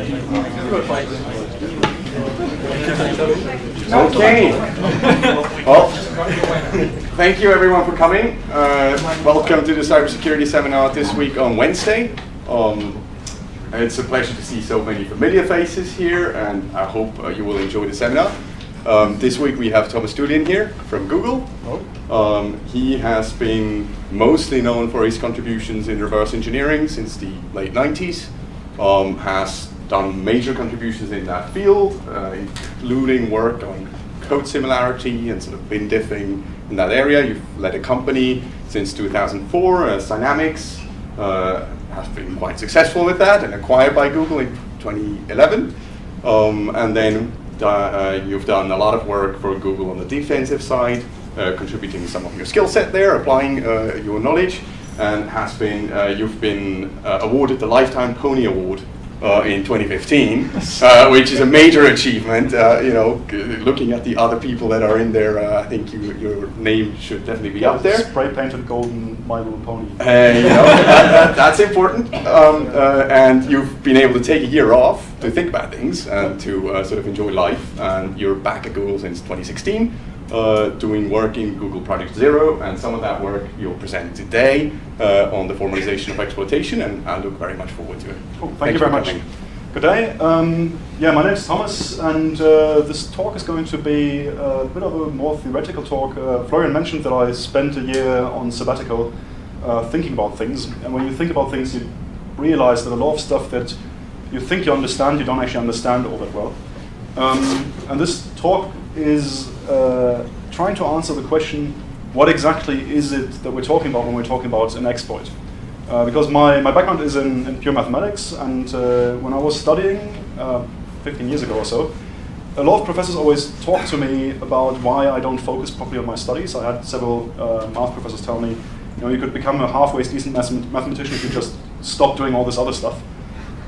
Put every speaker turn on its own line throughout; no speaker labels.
Okay. Well, thank you everyone for coming. Welcome to the cybersecurity seminar this week on Wednesday. It's a pleasure to see so many familiar faces here, and I hope you will enjoy the seminar. This week we have Thomas Dulli here from Google. He has been mostly known for his contributions in reverse engineering since the late 90s. Has done major contributions in that field, including work on code similarity and sort of bin diffing in that area. You've led a company since 2004, Dynamics, has been quite successful with that and acquired by Google in 2011. And then you've done a lot of work for Google on the defensive side, contributing some of your skill set there, applying your knowledge, and you've been awarded the Lifetime Pony Award in 2015, which is a major achievement. Looking at the other people that are in there, I think your name should definitely be up there.
Spray painted golden My Little Pony.
That's important. And you've been able to take a year off to think about things and to sort of enjoy life. And you're back at Google since 2016. Doing work in Google Project Zero, and some of that work you'll present today on the formalization of exploitation, and I look very much forward to it.
Cool. Thank you very much. Good day. My name is Thomas, and this talk is going to be a bit of a more theoretical talk. Florian mentioned that I spent a year on sabbatical thinking about things, and when you think about things, you realize that a lot of stuff that you think you understand, you don't actually understand all that well. And this talk is trying to answer the question, what exactly is it that we're talking about when we're talking about an exploit? Because my background is in pure mathematics, and when I was studying 15 years ago or so, a lot of professors always talked to me about why I don't focus properly on my studies. I had several math professors tell me, you could become a halfway decent mathematician if you just stop doing all this other stuff.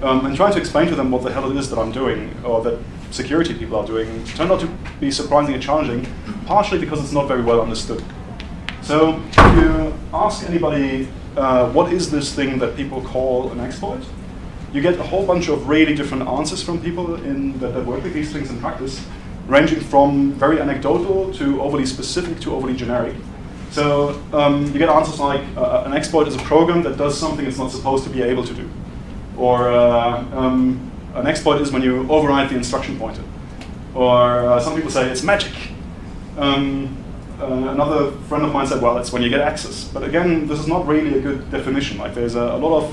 And trying to explain to them what the hell it is that I'm doing, or that security people are doing, turned out to be surprisingly challenging, partially because it's not very well understood. So if you ask anybody, what is this thing that people call an exploit, you get a whole bunch of really different answers from people that work with these things in practice, ranging from very anecdotal to overly specific to overly generic. So you get answers like, an exploit is a program that does something it's not supposed to be able to do. Or an exploit is when you override the instruction pointer. Or some people say it's magic. Another friend of mine said, well, it's when you get access. But again, this is not really a good definition. Like, there's a lot of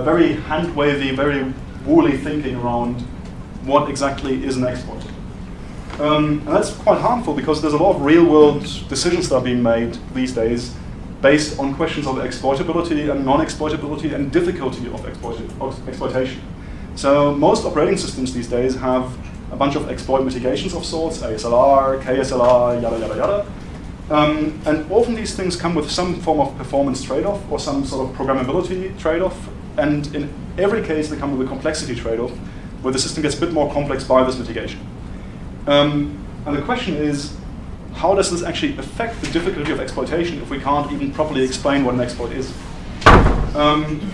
very hand-wavy, very woolly thinking around what exactly is an exploit. And that's quite harmful because there's a lot of real-world decisions that are being made these days based on questions of exploitability and non-exploitability and difficulty of exploitation. So most operating systems these days have a bunch of exploit mitigations of sorts, ASLR, KSLR, yada, yada, yada. And often these things come with some form of performance trade-off or some sort of programmability trade-off. And in every case, they come with a complexity trade-off, where the system gets a bit more complex by this mitigation. And the question is, how does this actually affect the difficulty of exploitation if we can't even properly explain what an exploit is?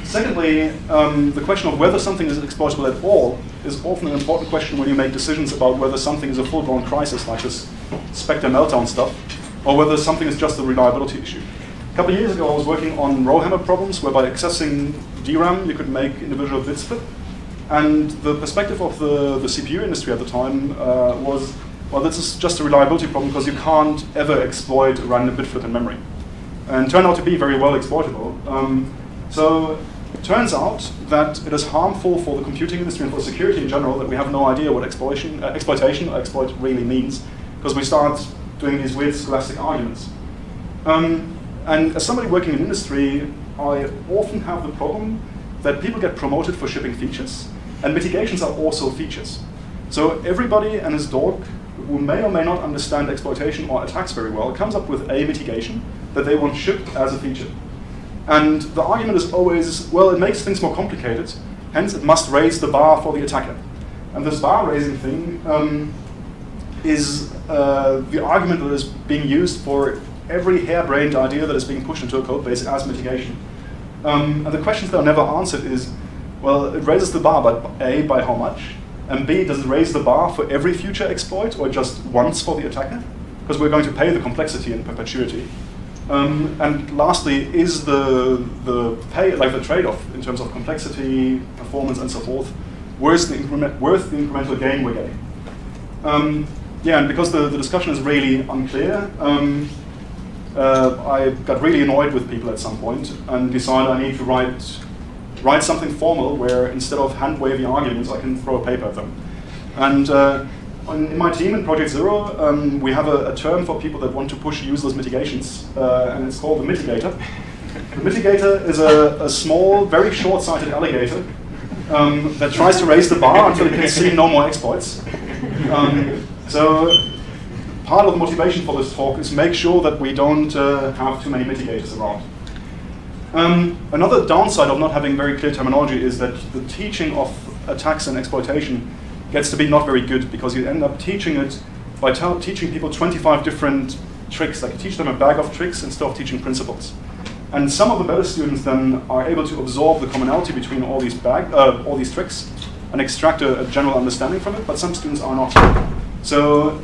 Secondly, the question of whether something is exploitable at all is often an important question when you make decisions about whether something is a full-blown crisis, like this Spectre meltdown stuff, or whether something is just a reliability issue. A couple of years ago, I was working on rowhammer problems, where by accessing DRAM, you could make individual bit split. And the perspective of the CPU industry at the time was, well, this is just a reliability problem because you can't ever exploit a random bit flip in memory. And turned out to be very well exploitable. So it turns out that it is harmful for the computing industry and for security in general that we have no idea what exploitation or exploit really means, because we start doing these weird scholastic arguments. And as somebody working in industry, I often have the problem that people get promoted for shipping features, and mitigations are also features. So everybody and his dog who may or may not understand exploitation or attacks very well comes up with a mitigation that they want shipped as a feature. And the argument is always, well, it makes things more complicated, hence it must raise the bar for the attacker. And this bar raising thing is the argument that is being used for every harebrained idea that is being pushed into a code base as mitigation. And the questions that are never answered is, Well, it raises the bar, but A, by how much? And B, does it raise the bar for every future exploit or just once for the attacker? Because we're going to pay the complexity in perpetuity. And lastly, is the pay, like the trade-off in terms of complexity, performance, and so forth, worth the incremental gain we're getting? Yeah, and because the discussion is really unclear, I got really annoyed with people at some point and decided I need to write something formal where instead of hand-wavy arguments, I can throw a paper at them. And in my team in Project Zero, we have a term for people that want to push useless mitigations, and it's called the mitigator. The mitigator is a small, very short-sighted alligator that tries to raise the bar until it can see no more exploits. So part of the motivation for this talk is make sure that we don't have too many mitigators around. Another downside of not having very clear terminology is that the teaching of attacks and exploitation gets to be not very good, because you end up teaching it by teaching people 25 different tricks. Like you teach them a bag of tricks instead of teaching principles. And some of the better students then are able to absorb the commonality between all these tricks and extract a general understanding from it, but some students are not. So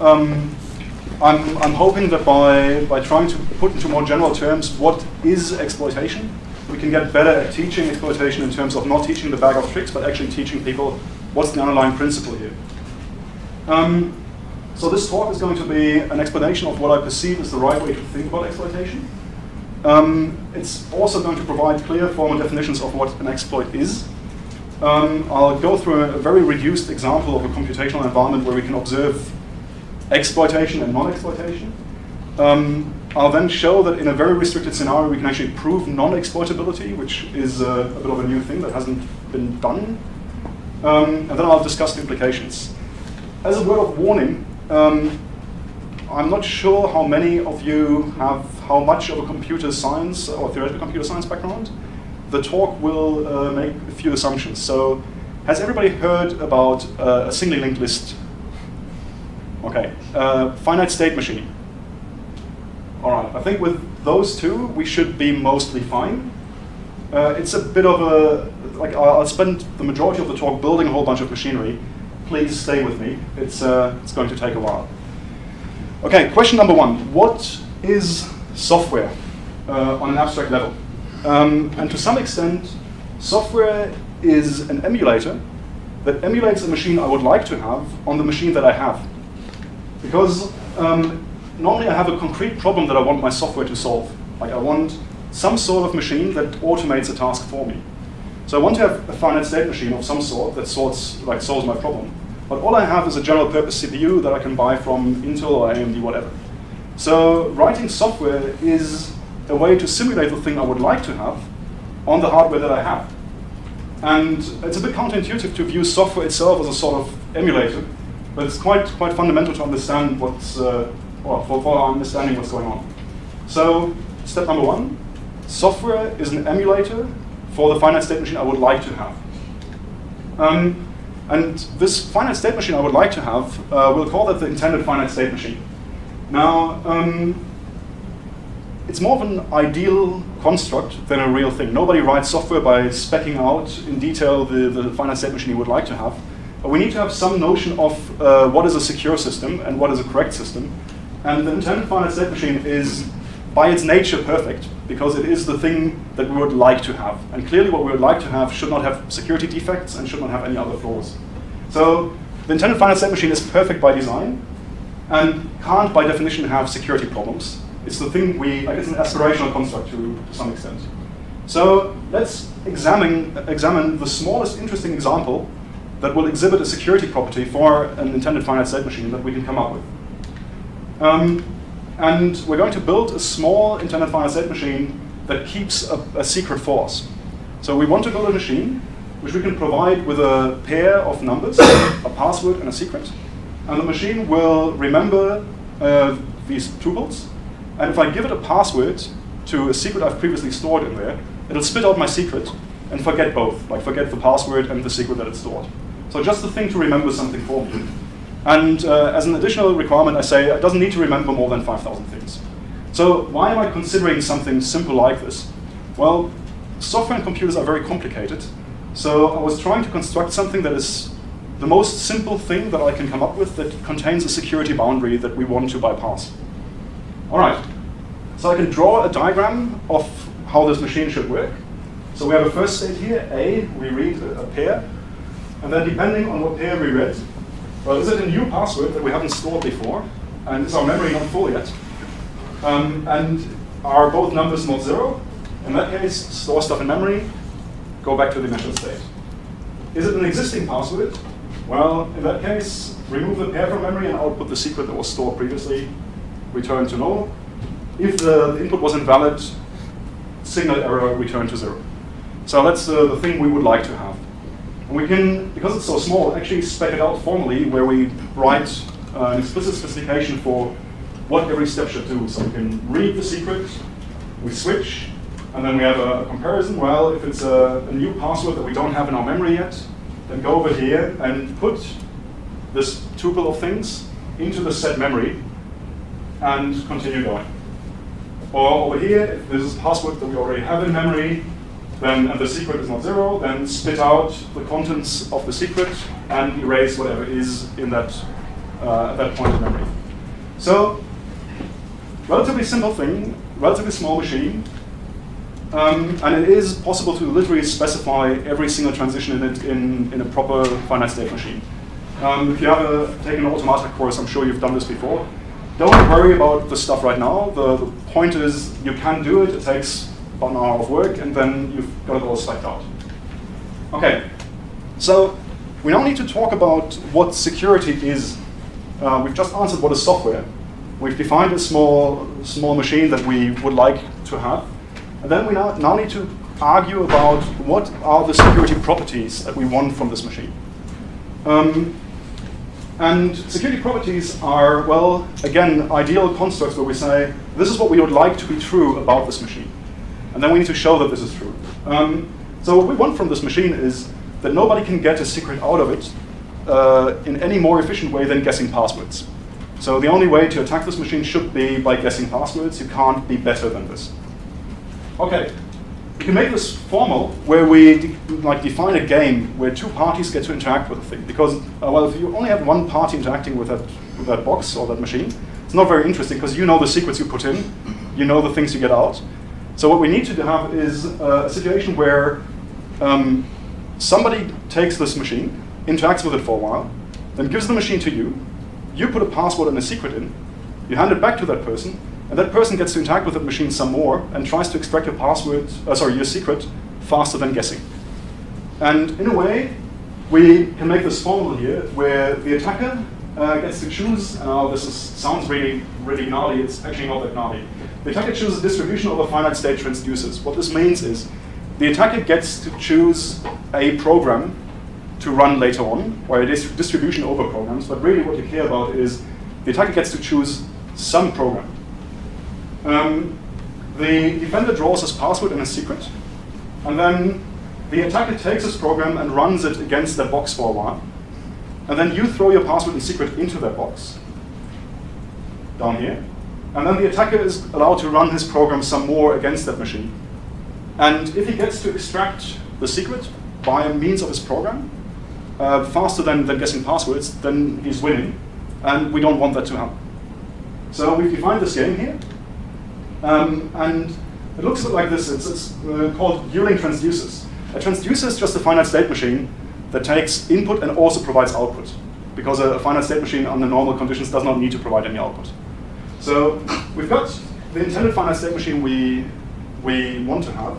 I'm hoping that by trying to put into more general terms what is exploitation, we can get better at teaching exploitation in terms of not teaching the bag of tricks, but actually teaching people what's the underlying principle here. So this talk is going to be an explanation of what I perceive as the right way to think about exploitation. It's also going to provide clear formal definitions of what an exploit is. I'll go through a very reduced example of a computational environment where we can observe exploitation and non-exploitation. I'll then show that in a very restricted scenario we can actually prove non-exploitability, which is a bit of a new thing that hasn't been done. And then I'll discuss the implications. As a word of warning, I'm not sure how many of you have how much of a computer science or theoretical computer science background. The talk will make a few assumptions. So, has everybody heard about a singly linked list? Okay, finite state machine. All right, I think with those two, we should be mostly fine. It's a bit of a, like I'll spend the majority of the talk building a whole bunch of machinery. Please stay with me. It's going to take a while. Okay, question number one. What is software on an abstract level? And to some extent, software is an emulator that emulates a machine I would like to have on the machine that I have. Because normally I have a concrete problem that I want my software to solve. Like I want some sort of machine that automates a task for me. So I want to have a finite state machine of some sort that solves my problem. But all I have is a general purpose CPU that I can buy from Intel or AMD, whatever. So writing software is a way to simulate the thing I would like to have on the hardware that I have. And it's a bit counterintuitive to view software itself as a sort of emulator, but it's quite fundamental to understand what's, for our understanding what's going on. So step number one, software is an emulator for the finite state machine I would like to have. And this finite state machine I would like to have, we'll call that the intended finite state machine. Now, it's more of an ideal construct than a real thing. Nobody writes software by speccing out in detail the finite state machine you would like to have. But we need to have some notion of what is a secure system and what is a correct system. And the intended finite state machine is, by its nature, perfect, because it is the thing that we would like to have. And clearly what we would like to have should not have security defects and should not have any other flaws. So the intended finite state machine is perfect by design and can't, by definition, have security problems. It's the thing like it's an aspirational construct to some extent. So let's examine the smallest interesting example that will exhibit a security property for an intended finite state machine that we can come up with. And we're going to build a small intended finite state machine that keeps a secret for us. So we want to build a machine which we can provide with a pair of numbers, a password and a secret. And the machine will remember these tuples. And if I give it a password to a secret I've previously stored in there, it'll spit out my secret and forget both, like forget the password and the secret that it stored. So just the thing to remember something for me. And as an additional requirement, I say it doesn't need to remember more than 5,000 things. So why am I considering something simple like this? Well, software and computers are very complicated, So I was trying to construct something that is the most simple thing that I can come up with that contains a security boundary that we want to bypass. All right, so I can draw a diagram of how this machine should work. So we have a first state here, A, we read a pair, and then depending on what pair we read, well, is it a new password that we haven't stored before, and is our memory not full yet? And are both numbers not 0? In that case, store stuff in memory, go back to the initial state. Is it an existing password? Well, in that case, remove the pair from memory and output the secret that was stored previously, return to null. If the input was invalid, signal error, return to 0. So that's the thing we would like to have. And we can, because it's so small, actually spec it out formally where we write an explicit specification for what every step should do. So we can read the secret, we switch, and then we have a comparison. Well, if it's a new password that we don't have in our memory yet, then go over here and put this tuple of things into the set memory and continue going. Or over here, if this is a password that we already have in memory, then and the secret is not 0, then spit out the contents of the secret and erase whatever is in that at that point in memory. So, relatively simple thing, relatively small machine, and it is possible to literally specify every single transition in it in a proper finite state machine. If you have taken an automata course, I'm sure you've done this before. Don't worry about the stuff right now. The point is you can do it. It takes about an hour of work, and then you've got it all spec'd out. Okay, so we now need to talk about what security is. We've just answered what is software. We've defined a small machine that we would like to have. And then we now need to argue about what are the security properties that we want from this machine. And security properties are, well, again, ideal constructs where we say, this is what we would like to be true about this machine. And then we need to show that this is true. So what we want from this machine is that nobody can get a secret out of it in any more efficient way than guessing passwords. So the only way to attack this machine should be by guessing passwords. You can't be better than this. Okay, we can make this formal where we define a game where two parties get to interact with the thing. Because, well, if you only have one party interacting with that box or that machine, it's not very interesting because you know the secrets you put in, you know the things you get out. So what we need to have is a situation where somebody takes this machine, interacts with it for a while, then gives the machine to you, you put a password and a secret in, you hand it back to that person, and that person gets to interact with the machine some more and tries to extract your your secret faster than guessing. And in a way, we can make this formal here, where the attacker gets to choose. Sounds really gnarly. It's actually not that gnarly. The attacker chooses a distribution over finite state transducers. What this means is the attacker gets to choose a program to run later on, or a distribution over programs. But really, what you care about is the attacker gets to choose some program. The defender draws his password and his secret, and then the attacker takes his program and runs it against that box for a while. And then you throw your password and secret into that box, down here. And then the attacker is allowed to run his program some more against that machine. And if he gets to extract the secret by means of his program, faster than guessing passwords, then he's winning. And we don't want that to happen. So we've defined this game here. And it looks a bit like this. It's called dueling transducers. A transducer is just a finite state machine that takes input and also provides output, because a finite state machine under normal conditions does not need to provide any output. So we've got the intended finite state machine we want to have,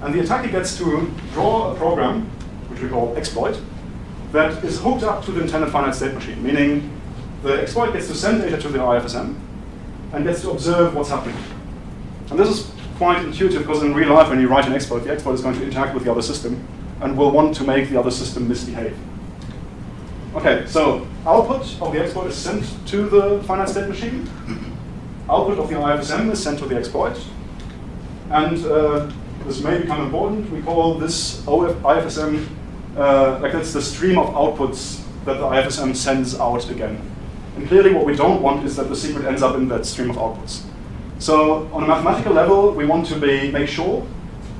and the attacker gets to draw a program, which we call exploit, that is hooked up to the intended finite state machine, meaning the exploit gets to send data to the IFSM and gets to observe what's happening. And this is quite intuitive because in real life, when you write an exploit, the exploit is going to interact with the other system and will want to make the other system misbehave. Okay, so output of the exploit is sent to the finite state machine. Output of the IFSM is sent to the exploit. And this may become important. We call this IFSM, that's the stream of outputs that the IFSM sends out again. And clearly what we don't want is that the secret ends up in that stream of outputs. So on a mathematical level, we want to make sure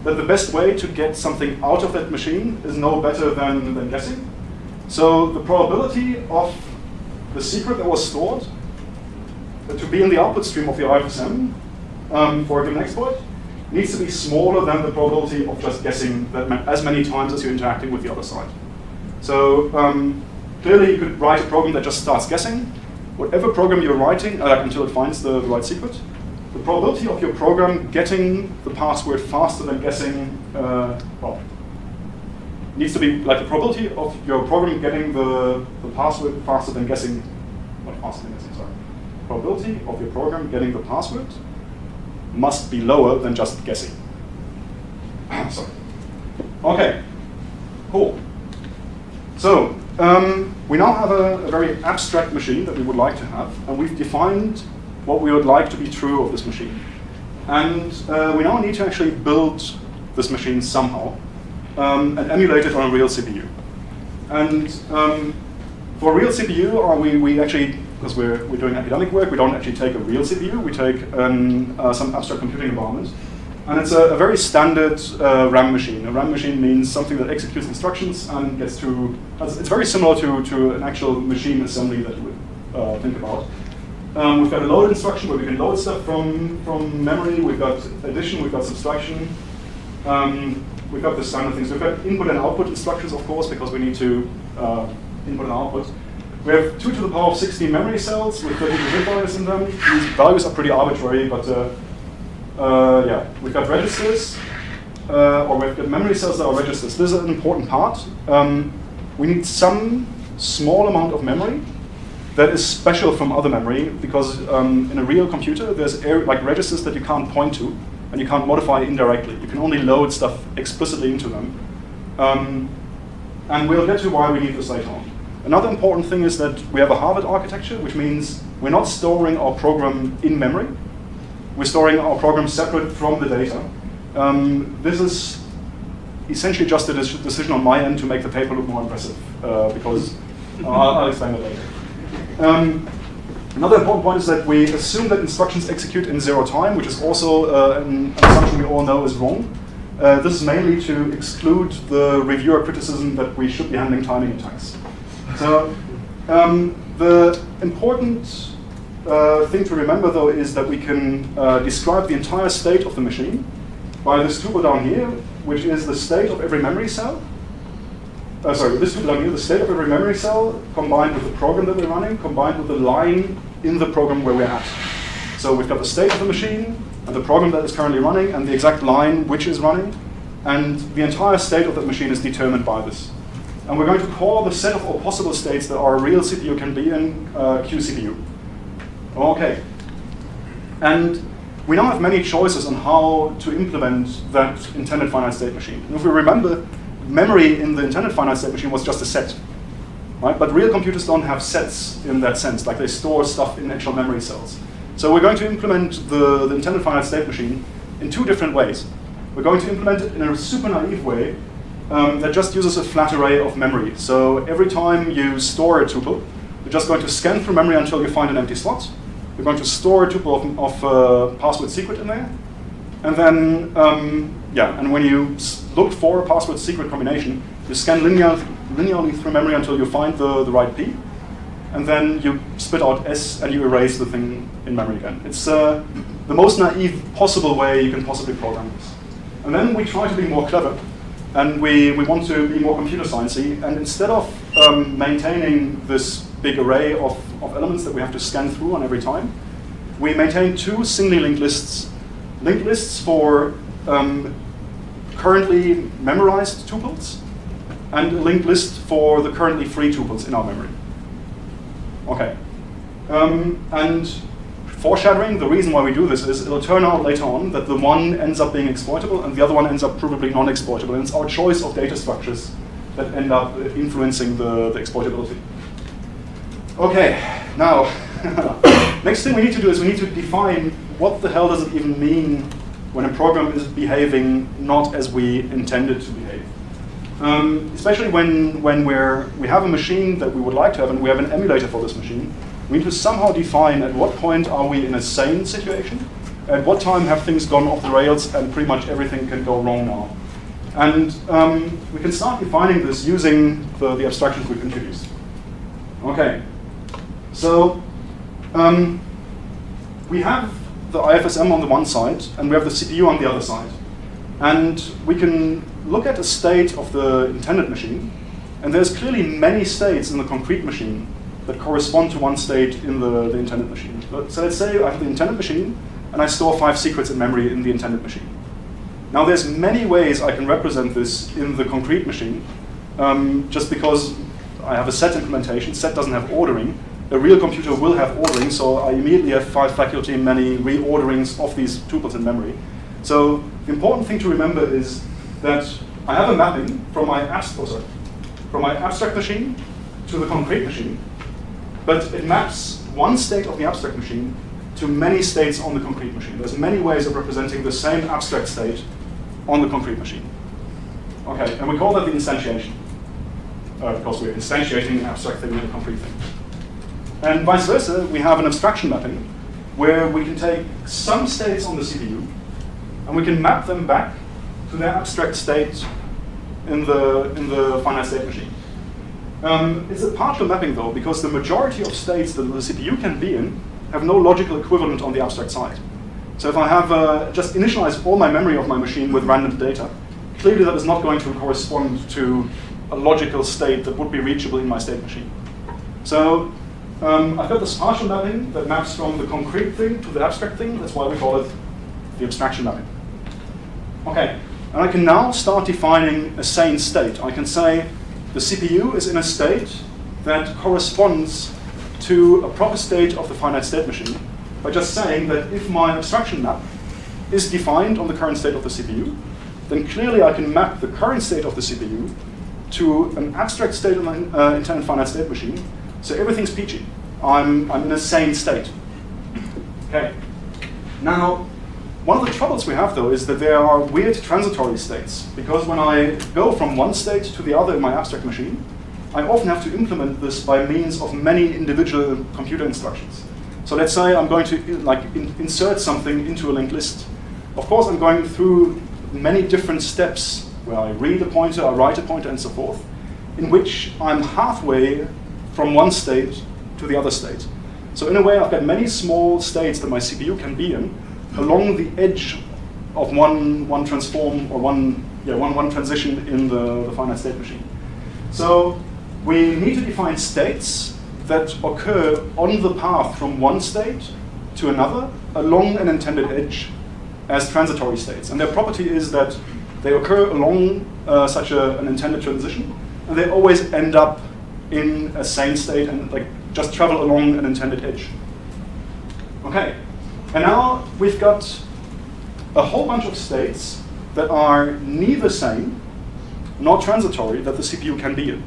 that the best way to get something out of that machine is no better than guessing. So the probability of the secret that was stored to be in the output stream of the IFSM for a given exploit needs to be smaller than the probability of just guessing that as many times as you're interacting with the other side. So clearly you could write a program that just starts guessing. Whatever program you're writing until it finds the right secret, the probability of your program getting the password faster than guessing, needs to be like the probability of your program getting the password faster than guessing, not faster than guessing, sorry. Probability of your program getting the password must be lower than just guessing. Sorry. Okay, cool. So we now have a very abstract machine that we would like to have, and we've defined what we would like to be true of this machine. And we now need to actually build this machine somehow and emulate it on a real CPU. And for a real CPU, we actually, because we're doing academic work, we don't actually take a real CPU, we take some abstract computing environment. And it's a very standard RAM machine. A RAM machine means something that executes instructions and gets to, it's very similar to an actual machine assembly that you would think about. We've got a load instruction where we can load stuff from memory. We've got addition, we've got subtraction. We've got the standard things. We've got input and output instructions, of course, because we need to input and output. We have 2 to the power of 16 memory cells with 32 bit values in them. These values are pretty arbitrary, but yeah, we've got registers, or we've got memory cells that are registers. This is an important part. We need some small amount of memory that is special from other memory, because in a real computer, there's like registers that you can't point to, and you can't modify indirectly. You can only load stuff explicitly into them. And we'll get to why we need this later on. Another important thing is that we have a Harvard architecture, which means we're not storing our program in memory. We're storing our program separate from the data. This is essentially just a decision on my end to make the paper look more impressive, because I'll explain that later. Another important point is that we assume that instructions execute in 0 time, which is also an assumption we all know is wrong. This is mainly to exclude the reviewer criticism that we should be handling timing attacks. So the important thing to remember, though, is that we can describe the entire state of the machine by this tuple down here, which is the state of every memory cell. This tuple down here, the state of every memory cell, combined with the program that we're running, combined with the line in the program where we're at. So we've got the state of the machine, and the program that is currently running, and the exact line which is running, and the entire state of that machine is determined by this. And we're going to call the set of all possible states that our real CPU can be in QCPU. Okay. And we now have many choices on how to implement that intended finite state machine. And if we remember, memory in the intended finite state machine was just a set. Right? But real computers don't have sets in that sense, like they store stuff in actual memory cells. So we're going to implement the intended finite state machine in 2 different ways. We're going to implement it in a super naive way that just uses a flat array of memory. So every time you store a tuple, you're just going to scan through memory until you find an empty slot. You're going to store a tuple of password secret in there. And then, and when you look for a password secret combination, you scan linearly through memory until you find the right P. And then you spit out S and you erase the thing in memory again. It's the most naive possible way you can possibly program this. And then we try to be more clever. And we want to be more computer sciencey. And instead of maintaining this big array of elements that we have to scan through on every time, we maintain 2 singly linked lists. Linked lists for currently memorized tuples, and a linked list for the currently free tuples in our memory. Okay. And foreshadowing, the reason why we do this is it'll turn out later on that the one ends up being exploitable and the other one ends up provably non-exploitable. And it's our choice of data structures that end up influencing the exploitability. Okay, now, next thing we need to do is we need to define what the hell does it even mean when a program is behaving not as we intended to behave. Especially when we have a machine that we would like to have and we have an emulator for this machine, we need to somehow define at what point are we in a sane situation At what time have things gone off the rails and pretty much everything can go wrong now? And we can start defining this using the abstractions we've introduced. Okay, so we have the IFSM on the one side, and we have the CPU on the other side. And we can look at a state of the intended machine, and there's clearly many states in the concrete machine that correspond to one state in the intended machine. So let's say I have the intended machine, and I store 5 secrets in memory in the intended machine. Now there's many ways I can represent this in the concrete machine, just because I have a set implementation. Set doesn't have ordering. A real computer will have ordering, so I immediately have 5 faculty many reorderings of these tuples in memory. So the important thing to remember is that I have a mapping from my abstract machine to the concrete machine, but it maps one state of the abstract machine to many states on the concrete machine. There's many ways of representing the same abstract state on the concrete machine. Okay, and we call that the instantiation, because we're instantiating an abstract thing in a concrete thing. And vice versa, we have an abstraction mapping where we can take some states on the CPU and we can map them back to their abstract state in the finite state machine. It's a partial mapping though, because the majority of states that the CPU can be in have no logical equivalent on the abstract side. So if I have just initialized all my memory of my machine with random data, clearly that is not going to correspond to a logical state that would be reachable in my state machine. So I've got this partial mapping that maps from the concrete thing to the abstract thing. That's why we call it the abstraction mapping. Okay, and I can now start defining a sane state. I can say the CPU is in a state that corresponds to a proper state of the finite state machine by just saying that if my abstraction map is defined on the current state of the CPU, then clearly I can map the current state of the CPU to an abstract state of an intended finite state machine. So everything's peachy. I'm in a sane state. Okay. Now, one of the troubles we have though is that there are weird transitory states, because when I go from one state to the other in my abstract machine, I often have to implement this by means of many individual computer instructions. So let's say I'm going to insert something into a linked list. Of course, I'm going through many different steps where I read a pointer, I write a pointer, and so forth, in which I'm halfway from one state to the other state. So in a way, I've got many small states that my CPU can be in along the edge of one transform or one transition in the finite state machine. So we need to define states that occur on the path from one state to another along an intended edge as transitory states. And their property is that they occur along such an intended transition, and they always end up in a sane state and just travel along an intended edge. Okay, and now we've got a whole bunch of states that are neither sane nor transitory that the CPU can be in.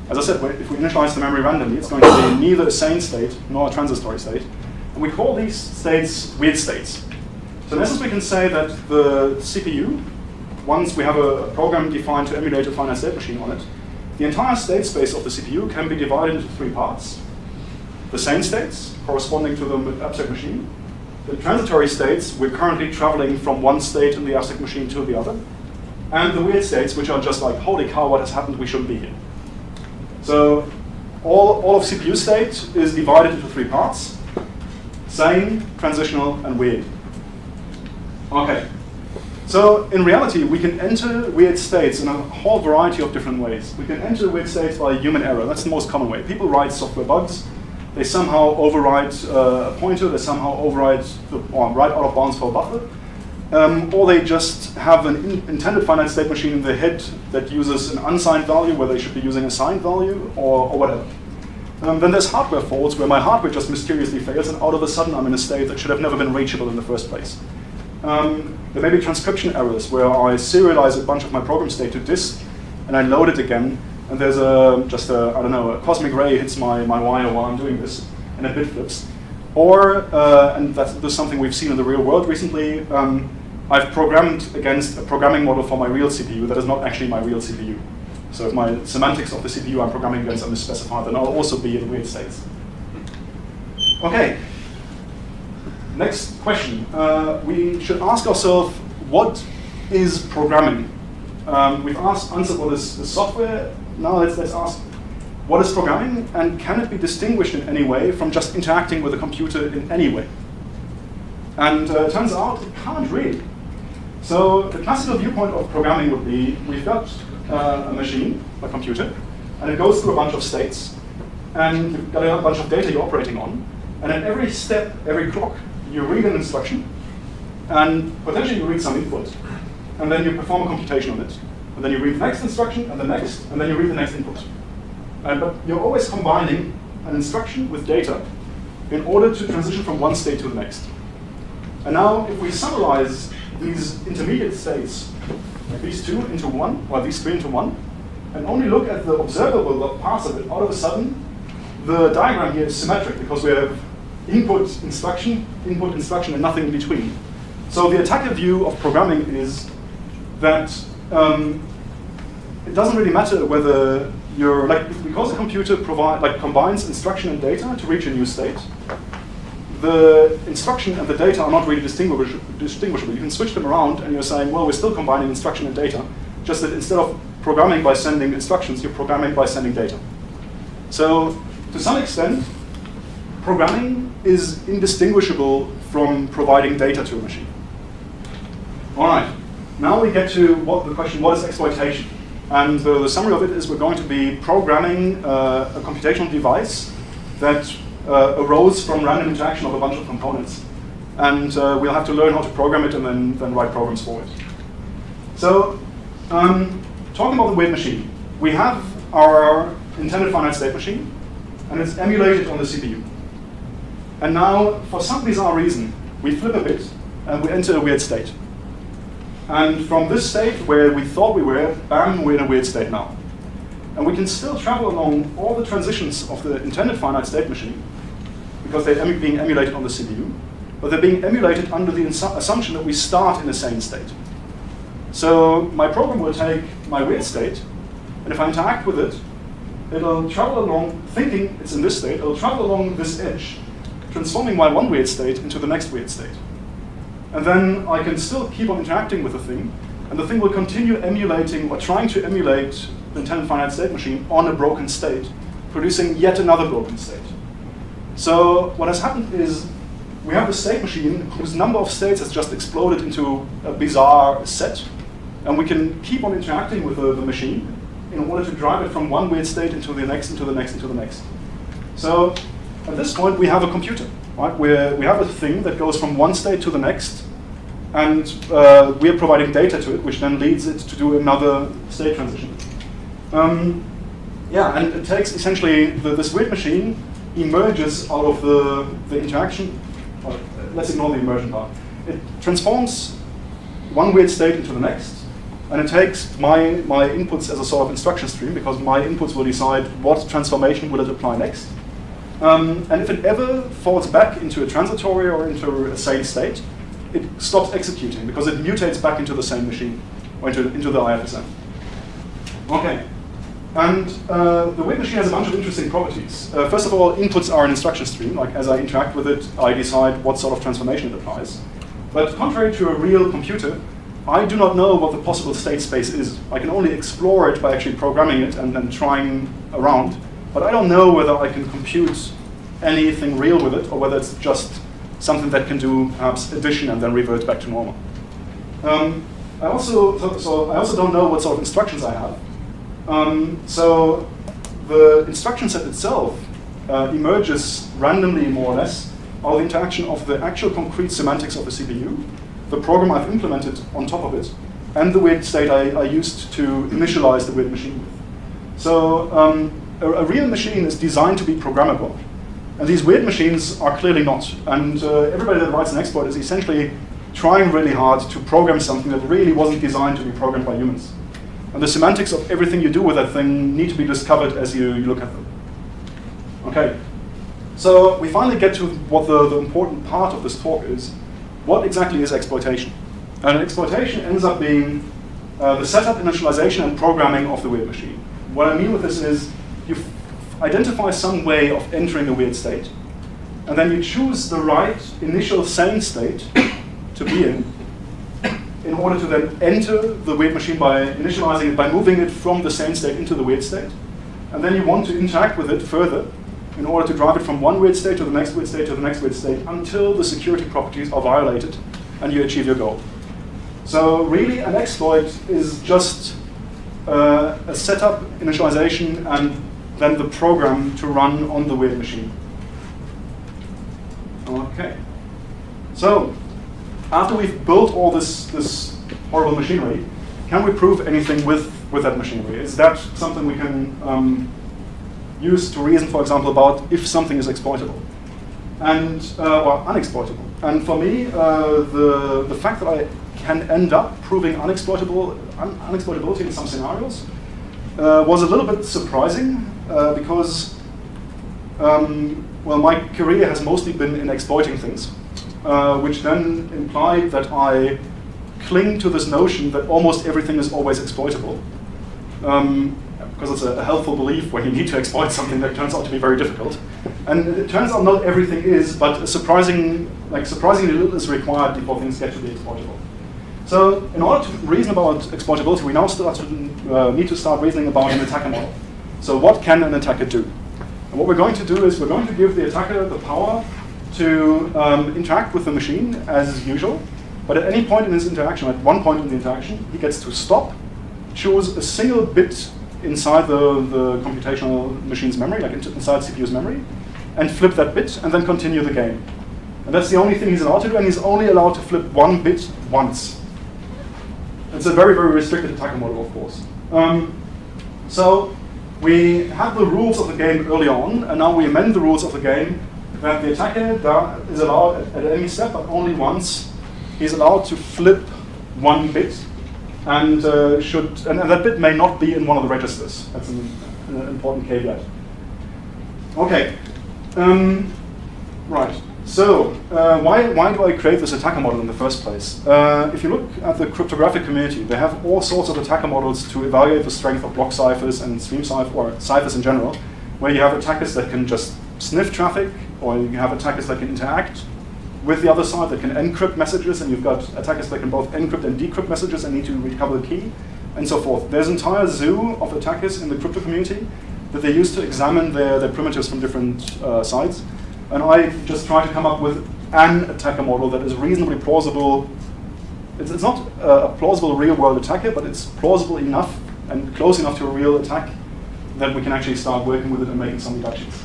As I said, if we initialize the memory randomly, it's going to be neither a sane state nor a transitory state. And we call these states weird states. So in essence, we can say that the CPU, once we have a program defined to emulate a finite state machine on it, the entire state space of the CPU can be divided into 3 parts. The sane states, corresponding to the abstract machine. The transitory states, we're currently traveling from one state in the abstract machine to the other. And the weird states, which are just like, holy cow, what has happened? We shouldn't be here. So all of CPU state is divided into 3 parts: sane, transitional, and weird. Okay. So in reality, we can enter weird states in a whole variety of different ways. We can enter weird states by human error. That's the most common way. People write software bugs. They somehow override a pointer. They somehow override or write out of bounds for a buffer. Or they just have an intended finite state machine in their head that uses an unsigned value where they should be using a signed value, or whatever. Then there's hardware faults where my hardware just mysteriously fails, and out of a sudden I'm in a state that should have never been reachable in the first place. There may be transcription errors where I serialize a bunch of my program state to disk, and I load it again, and there's a cosmic ray hits my wire while I'm doing this, and a bit flips. Or, and that's something we've seen in the real world recently, I've programmed against a programming model for my real CPU that is not actually my real CPU. So if my semantics of the CPU I'm programming against are misspecified, then I'll also be in weird states. Okay. next question. We should ask ourselves, what is programming? We've answered what is software. Now let's ask, what is programming, and can it be distinguished in any way from just interacting with a computer in any way? And it turns out it can't really. So the classical viewpoint of programming would be, we've got a machine, a computer, and it goes through a bunch of states, and you've got a bunch of data you're operating on, and at every step, every clock, you read an instruction, and potentially you read some input, and then you perform a computation on it. And then you read the next instruction, and the next, and then you read the next input. But you're always combining an instruction with data in order to transition from one state to the next. And now, if we summarize these intermediate states, like these two into one, or these three into one, and only look at the observable parts of it, all of a sudden, the diagram here is symmetric because we have input, instruction, and nothing in between. So the attacker view of programming is that it doesn't really matter whether you're, because a computer combines instruction and data to reach a new state, the instruction and the data are not really distinguishable. You can switch them around and you're saying, well, we're still combining instruction and data, just that instead of programming by sending instructions, you're programming by sending data. So to some extent, programming is indistinguishable from providing data to a machine. All right, now we get to the question, what is exploitation? And the summary of it is we're going to be programming a computational device that arose from random interaction of a bunch of components. And we'll have to learn how to program it and then write programs for it. So, talking about the weird machine, we have our intended finite state machine, and it's emulated on the CPU. And now, for some bizarre reason, we flip a bit, and we enter a weird state. And from this state where we thought we were, bam, we're in a weird state now. And we can still travel along all the transitions of the intended finite state machine, because they're being emulated on the CPU, but they're being emulated under the assumption that we start in a sane state. So my program will take my weird state, and if I interact with it, it'll travel along, thinking it's in this state, it'll travel along this edge, transforming my one weird state into the next weird state. And then I can still keep on interacting with the thing, and the thing will continue emulating or trying to emulate the intended finite state machine on a broken state, producing yet another broken state. So what has happened is we have a state machine whose number of states has just exploded into a bizarre set, and we can keep on interacting with the machine in order to drive it from one weird state into the next, into the next, into the next. So at this point, we have a computer, right? We have a thing that goes from one state to the next, and we are providing data to it, which then leads it to do another state transition. Yeah, and it takes essentially this weird machine emerges out of the interaction. Well, let's ignore the immersion part. It transforms one weird state into the next, and it takes my inputs as a sort of instruction stream, because my inputs will decide what transformation will it apply next. And if it ever falls back into a transitory or into a sane state, it stops executing, because it mutates back into the same machine, or into the IFSM. Okay. And the weird machine has a bunch of interesting properties. First of all, inputs are an instruction stream. Like, as I interact with it, I decide what sort of transformation it applies. But contrary to a real computer, I do not know what the possible state space is. I can only explore it by actually programming it and then trying around. But I don't know whether I can compute anything real with it, or whether it's just something that can do perhaps addition and then revert back to normal. I also don't know what sort of instructions I have. So the instruction set itself emerges randomly, more or less, out of the interaction of the actual concrete semantics of the CPU, the program I've implemented on top of it, and the weird state I used to initialize the weird machine with. So a real machine is designed to be programmable. And these weird machines are clearly not. And everybody that writes an exploit is essentially trying really hard to program something that really wasn't designed to be programmed by humans. And the semantics of everything you do with that thing need to be discovered as you look at them. Okay, so we finally get to what the important part of this talk is. What exactly is exploitation? And exploitation ends up being the setup, initialization, and programming of the weird machine. What I mean with this is you identify some way of entering a weird state, and then you choose the right initial sane state to be in order to then enter the weird machine by initializing it, by moving it from the sane state into the weird state. And then you want to interact with it further in order to drive it from one weird state to the next weird state to the next weird state until the security properties are violated and you achieve your goal. So really an exploit is just a setup, initialization, and then the program to run on the weird machine. Okay. So after we've built all this horrible machinery, can we prove anything with that machinery? Is that something we can use to reason, for example, about if something is exploitable and or unexploitable? And for me, the fact that I can end up proving unexploitability in some scenarios was a little bit surprising because well, my career has mostly been in exploiting things, which then implied that I cling to this notion that almost everything is always exploitable, because it's a helpful belief where you need to exploit something that turns out to be very difficult. And it turns out not everything is, but surprisingly little is required before things get to be exploitable. So in order to reason about exploitability, we now need to start reasoning about an attacker model. So what can an attacker do? And what we're going to do is we're going to give the attacker the power to interact with the machine as usual, but at any point in his interaction, at one point in the interaction, he gets to stop, choose a single bit inside the computational machine's memory, like inside CPU's memory, and flip that bit, and then continue the game. And that's the only thing he's allowed to do, and he's only allowed to flip one bit once. It's a very, very restricted attacker model, of course. So we have the rules of the game early on, and now we amend the rules of the game that the attacker is allowed at any step, but only once. He's allowed to flip one bit, and that bit may not be in one of the registers. That's an important caveat. Okay, right. So why do I create this attacker model in the first place? If you look at the cryptographic community, they have all sorts of attacker models to evaluate the strength of block ciphers and stream ciphers, or ciphers in general, where you have attackers that can just sniff traffic, or you have attackers that can interact with the other side, that can encrypt messages, and you've got attackers that can both encrypt and decrypt messages and need to recover the key, and so forth. There's an entire zoo of attackers in the crypto community that they use to examine their primitives from different sides. And I just try to come up with an attacker model that is reasonably plausible. It's not a plausible real-world attacker, but it's plausible enough and close enough to a real attack that we can actually start working with it and making some deductions.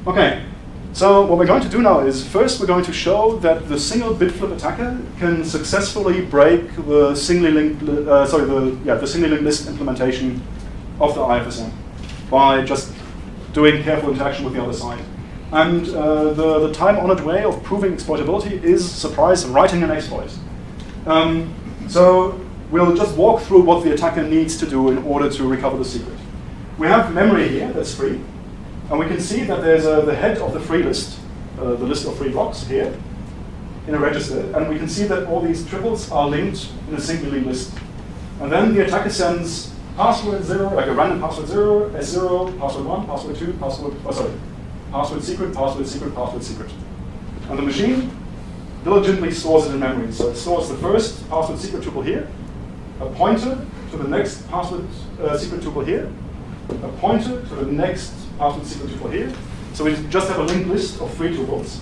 Okay, so what we're going to do now is first we're going to show that the single bit flip attacker can successfully break the singly linked list implementation of the IFSM by just doing careful interaction with the other side. And the time-honored way of proving exploitability is, surprise, writing an exploit. So we'll just walk through what the attacker needs to do in order to recover the secret. We have memory here that's free, and we can see that there's the head of the free list, the list of free blocks here, in a register, and we can see that all these triples are linked in a single list. And then the attacker sends password 0, like a random password 0, S0, password 1, password 2, password secret, password secret, password secret. And the machine diligently stores it in memory. So it stores the first password secret tuple here, a pointer to the next password secret tuple here, a pointer to the next password secret tuple here. So we just have a linked list of free tuples.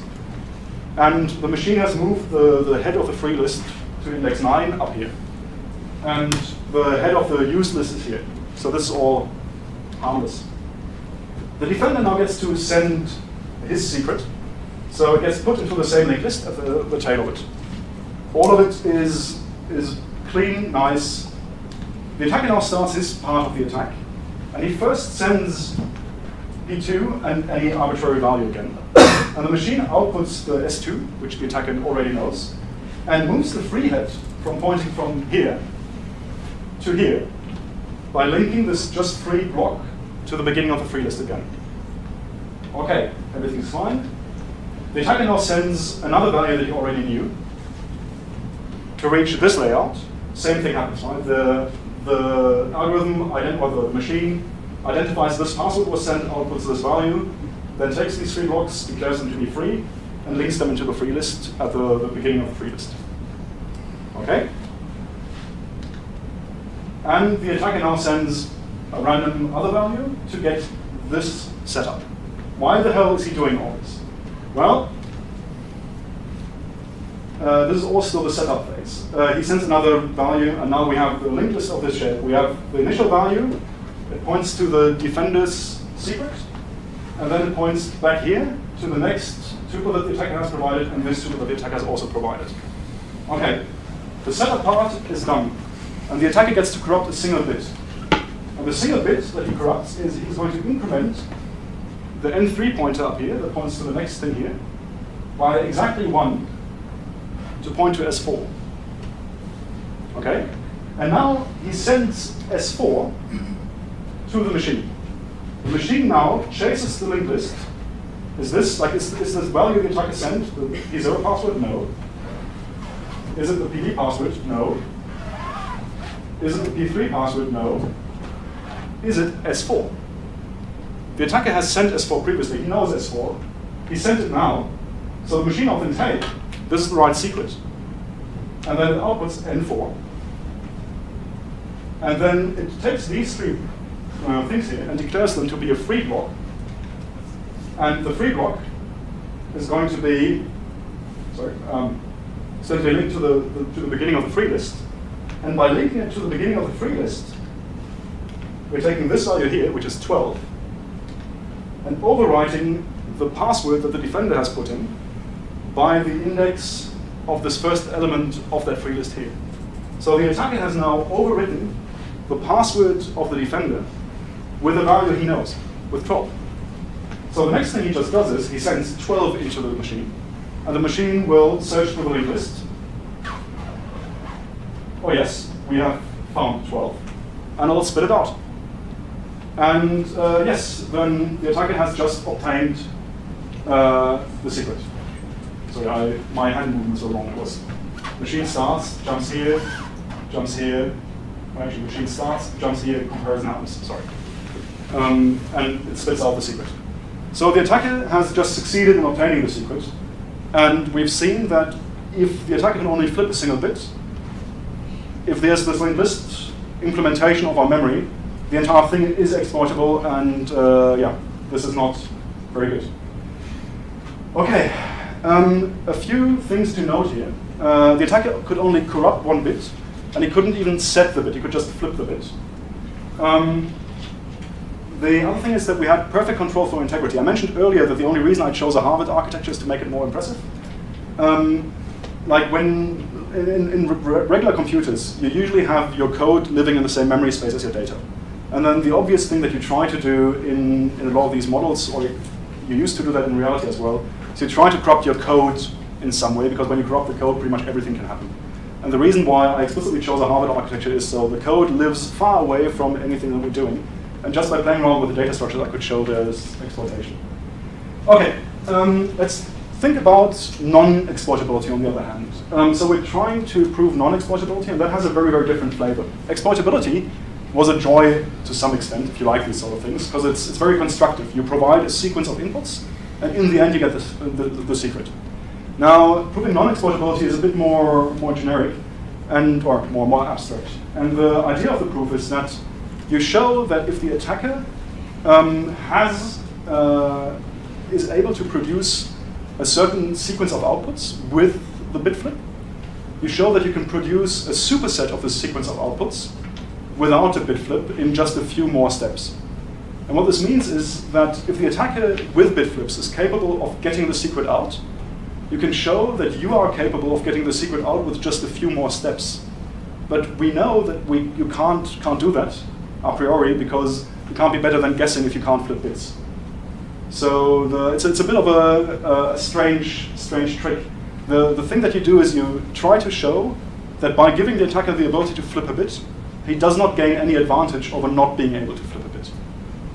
And the machine has moved the head of the free list to index 9 up here. And the head of the used list is here. So this is all harmless. The defender now gets to send his secret, so it gets put into the same linked list at the tail of it. All of it is clean, nice. The attacker now starts his part of the attack, and he first sends P2 and any arbitrary value again. And the machine outputs the S2, which the attacker already knows, and moves the free head from pointing from here to here by linking this just free block to the beginning of the free list again. Okay, everything's fine. The attacker now sends another value that he already knew to reach this layout. Same thing happens, right? The algorithm, or the machine, identifies this password was sent, outputs this value, then takes these 3 blocks, declares them to be free, and links them into the free list at the beginning of the free list. Okay? And the attacker now sends a random other value to get this setup. Why the hell is he doing all this? Well, this is all still the setup phase. He sends another value, and now we have the linked list of this shape. We have the initial value. It points to the defender's secret, and then it points back here to the next tuple that the attacker has provided, and this tuple that the attacker has also provided. Okay, the setup part is done, and the attacker gets to corrupt a single bit. And the single bit that he corrupts is he's going to increment the N3 pointer up here, that points to the next thing here, by exactly 1 to point to S4. Okay? And now he sends S4 to the machine. The machine now chases the linked list. Is this this value the attacker sent the P0 password? No. Is it the PD password? No. Is it the P3 password? No. Is it S4? The attacker has sent S4 previously. He knows S4. He sent it now. So the machine now thinks, hey, this is the right secret. And then it outputs N4. And then it takes these 3 things here and declares them to be a free block. And the free block is going to be, certainly linked to the beginning of the free list. And by linking it to the beginning of the free list, we're taking this value here, which is 12, and overwriting the password that the defender has put in by the index of this first element of that free list here. So the attacker has now overwritten the password of the defender with a value he knows, with 12. So the next thing he just does is he sends 12 into the machine, and the machine will search for the linked list. Oh yes, we have found 12, and it'll spit it out. And yes, then the attacker has just obtained the secret. Sorry, my hand movements were wrong. It was machine starts, jumps here, well, actually machine starts, jumps here, comparison happens, sorry. And it spits out the secret. So the attacker has just succeeded in obtaining the secret, and we've seen that if the attacker can only flip a single bit, if there's this linked list implementation of our memory, the entire thing is exploitable, and yeah, this is not very good. Okay, a few things to note here. The attacker could only corrupt 1 bit, and he couldn't even set the bit, he could just flip the bit. The other thing is that we had perfect control for integrity. I mentioned earlier that the only reason I chose a Harvard architecture is to make it more impressive. Like when in regular computers, you usually have your code living in the same memory space as your data. And then the obvious thing that you try to do in a lot of these models, or you used to do that in reality as well, is you try to corrupt your code in some way, because when you corrupt the code, pretty much everything can happen. And the reason why I explicitly chose a Harvard architecture is so the code lives far away from anything that we're doing. And just by playing around with the data structures, I could show there's exploitation. Okay, let's think about non-exploitability on the other hand. So we're trying to prove non-exploitability, and that has a very, very different flavor. Exploitability was a joy to some extent, if you like these sort of things, because it's very constructive. You provide a sequence of inputs, and in the end you get the secret. Now, proving non-exploitability is a bit more generic, or more abstract. And the idea of the proof is that you show that if the attacker is able to produce a certain sequence of outputs with the bit flip, you show that you can produce a superset of this sequence of outputs without a bit flip in just a few more steps. And what this means is that if the attacker with bit flips is capable of getting the secret out, you can show that you are capable of getting the secret out with just a few more steps. But we know that you can't do that a priori, because you can't be better than guessing if you can't flip bits. So it's a bit of a strange trick. The thing that you do is you try to show that by giving the attacker the ability to flip a bit, he does not gain any advantage over not being able to flip a bit.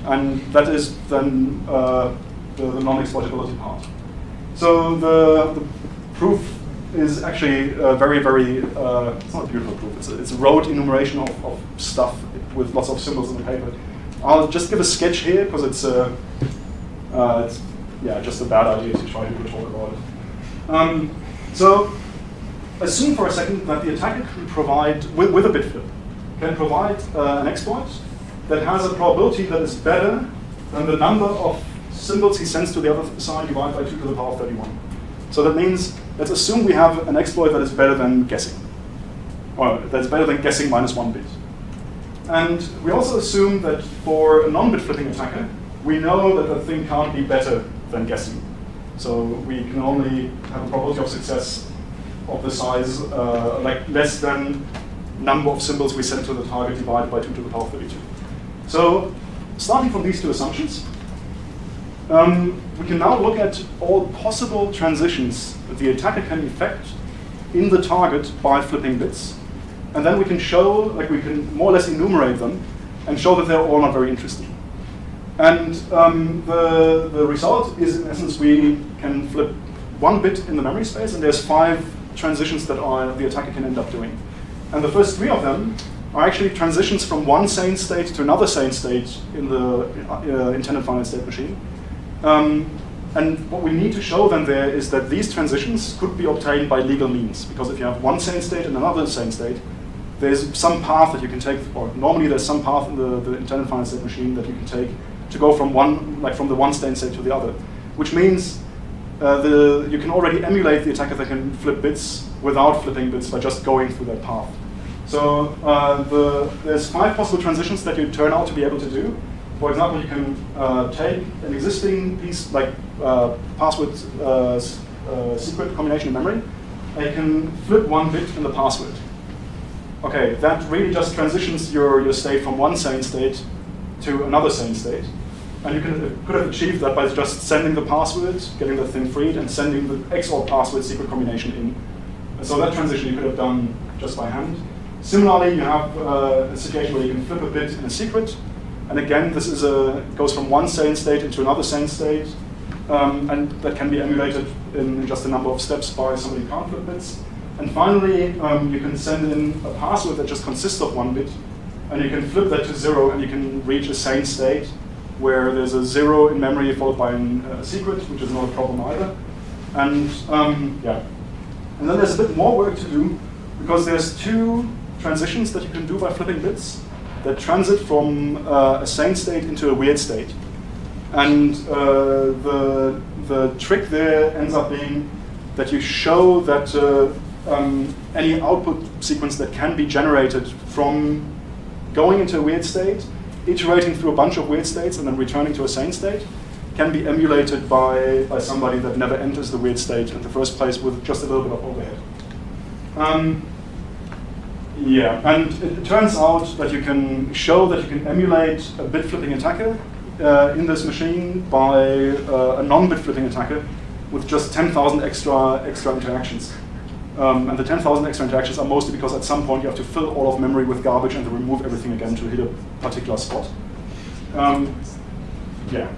And that is then the non-exploitability part. So the proof is actually very, very, it's not a beautiful proof, it's a rote enumeration of stuff with lots of symbols in the paper. I'll just give a sketch here, because it's yeah, just a bad idea to try to talk about it. So assume for a second that the attacker can provide, with a bit flip, can provide an exploit that has a probability that is better than the number of symbols he sends to the other side divided by 2 to the power of 31. So that means, let's assume we have an exploit that is better than guessing. Or that's better than guessing minus 1 bit. And we also assume that for a non-bit flipping attacker, we know that the thing can't be better than guessing. So we can only have a probability of success of the size like less than number of symbols we send to the target divided by 2 to the power of 32. So starting from these two assumptions, we can now look at all possible transitions that the attacker can effect in the target by flipping bits. And then we can show, like we can more or less enumerate them and show that they're all not very interesting. And the result is, in essence, we can flip 1 bit in the memory space, and there's 5 transitions that the attacker can end up doing. And the first 3 of them are actually transitions from one sane state to another sane state in the intended finite state machine. And what we need to show then there is that these transitions could be obtained by legal means, because if you have one sane state and another sane state, there's some path that you can take, or normally there's some path in the intended finite state machine that you can take to go from the one sane state to the other, which means you can already emulate the attacker that can flip bits without flipping bits by just going through that path. So there's 5 possible transitions that you turn out to be able to do. For example, you can take an existing piece like password secret combination in memory, and you can flip 1 bit in the password. Okay, that really just transitions your state from one sane state to another sane state. And you could have achieved that by just sending the password, getting the thing freed, and sending the XOR password secret combination in. And so that transition you could have done just by hand. Similarly, you have a situation where you can flip a bit in a secret. And again, this is goes from one sane state into another sane state. And that can be emulated in just a number of steps by somebody who can't flip bits. And finally, you can send in a password that just consists of 1 bit. And you can flip that to 0, and you can reach a sane state where there's a 0 in memory followed by a secret, which is not a problem either. And yeah. And then there's a bit more work to do, because there's 2 transitions that you can do by flipping bits that transit from a sane state into a weird state. And the trick there ends up being that you show that any output sequence that can be generated from going into a weird state, iterating through a bunch of weird states, and then returning to a sane state, can be emulated by somebody that never enters the weird state in the first place with just a little bit of overhead. Yeah, and it turns out that you can show that you can emulate a bit flipping attacker in this machine by a non-bit flipping attacker with just 10,000 extra interactions. And the 10,000 extra interactions are mostly because at some point you have to fill all of memory with garbage and then remove everything again to hit a particular spot. Yeah.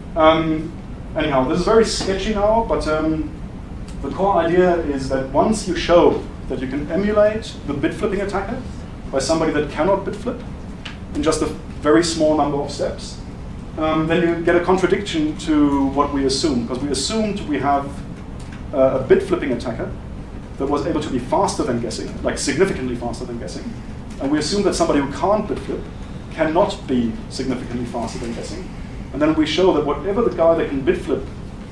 Anyhow, this is very sketchy now, but the core idea is that once you show that you can emulate the bit flipping attacker by somebody that cannot bit flip in just a very small number of steps, then you get a contradiction to what we assumed, because we assumed we have a bit flipping attacker that was able to be faster than guessing, like significantly faster than guessing, and we assume that somebody who can't bit flip cannot be significantly faster than guessing, and then we show that whatever the guy that can bit flip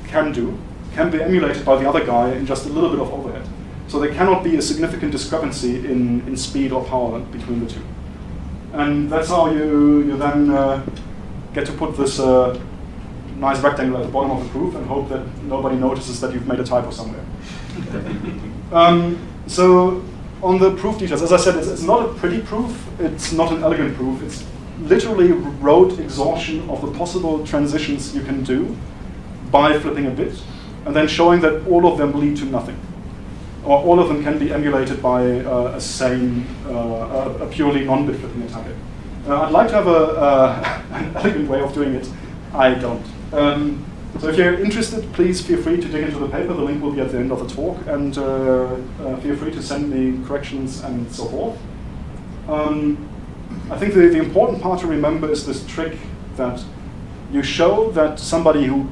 can do can be emulated by the other guy in just a little bit of overhead. So there cannot be a significant discrepancy in speed or power between the two. And that's how you then get to put this nice rectangle at the bottom of the proof and hope that nobody notices that you've made a typo somewhere. So on the proof details, as I said, it's not a pretty proof, it's not an elegant proof, it's literally rote exhaustion of the possible transitions you can do by flipping a bit, and then showing that all of them lead to nothing. Or all of them can be emulated by a purely non-bit flipping attacker. I'd like to have an elegant way of doing it. I don't. So if you're interested, please feel free to dig into the paper. The link will be at the end of the talk, and feel free to send me corrections and so forth. I think the important part to remember is this trick that you show that somebody who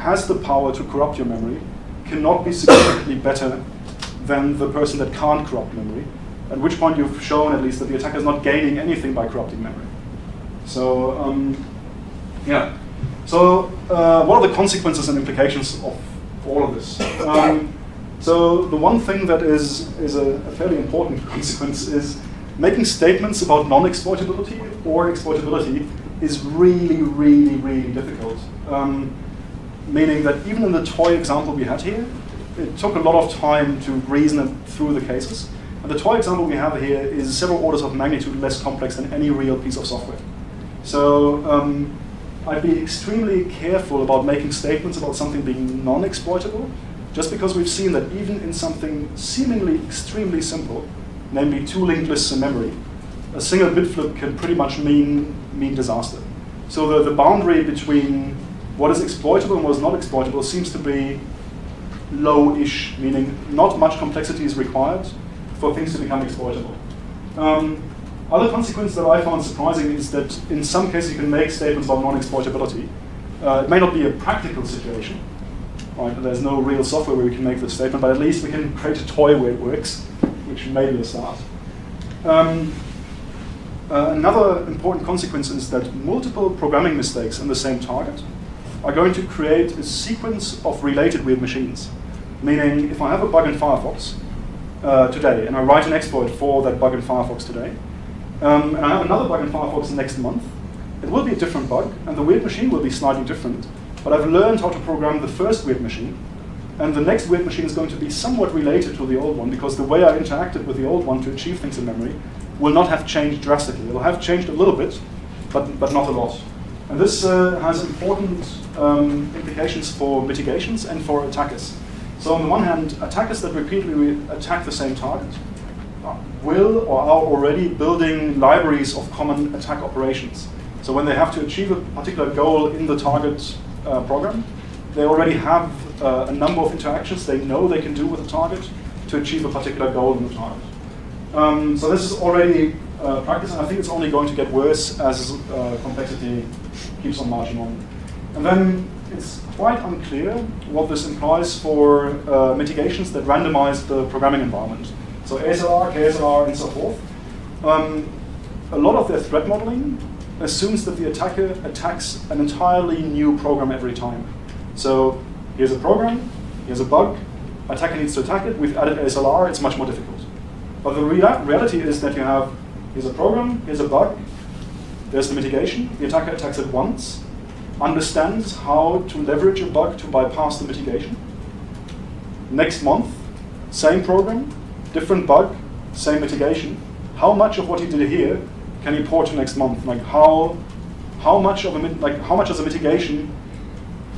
has the power to corrupt your memory cannot be significantly better than the person that can't corrupt memory, at which point you've shown at least that the attacker is not gaining anything by corrupting memory. So, yeah. So, what are the consequences and implications of all of this? So, the one thing that is a fairly important consequence is making statements about non-exploitability or exploitability is really, really, really difficult. Meaning that even in the toy example we had here, it took a lot of time to reason it through the cases. And the toy example we have here is several orders of magnitude less complex than any real piece of software. So I'd be extremely careful about making statements about something being non-exploitable, just because we've seen that even in something seemingly extremely simple, namely 2 linked lists in memory, a single bit flip can pretty much mean disaster. So the boundary between what is exploitable and what is not exploitable seems to be low-ish, meaning not much complexity is required for things to become exploitable. Other consequence that I found surprising is that in some cases you can make statements about non-exploitability. It may not be a practical situation, right? There's no real software where we can make this statement, but at least we can create a toy where it works, which may be a start. Another important consequence is that multiple programming mistakes in the same target are going to create a sequence of related weird machines. Meaning, if I have a bug in Firefox today, and I write an exploit for that bug in Firefox today, and I have another bug in Firefox next month, it will be a different bug, and the weird machine will be slightly different. But I've learned how to program the first weird machine, and the next weird machine is going to be somewhat related to the old one, because the way I interacted with the old one to achieve things in memory will not have changed drastically. It will have changed a little bit, but not a lot. And this has important implications for mitigations and for attackers. So on the one hand, attackers that repeatedly attack the same target will or are already building libraries of common attack operations. So when they have to achieve a particular goal in the target program, they already have a number of interactions they know they can do with the target to achieve a particular goal in the target. So this is already practice, and I think it's only going to get worse as complexity keeps on marching on. And then it's quite unclear what this implies for mitigations that randomize the programming environment. So ASLR, KSLR, and so forth. A lot of their threat modeling assumes that the attacker attacks an entirely new program every time. So here's a program, here's a bug, attacker needs to attack it, we've added ASLR, it's much more difficult. But the reality is that you have, here's a program, here's a bug, there's the mitigation, the attacker attacks it once, understands how to leverage a bug to bypass the mitigation. Next month, same program, different bug, same mitigation. How much of what he did here can he port to next month? Like how much does a mitigation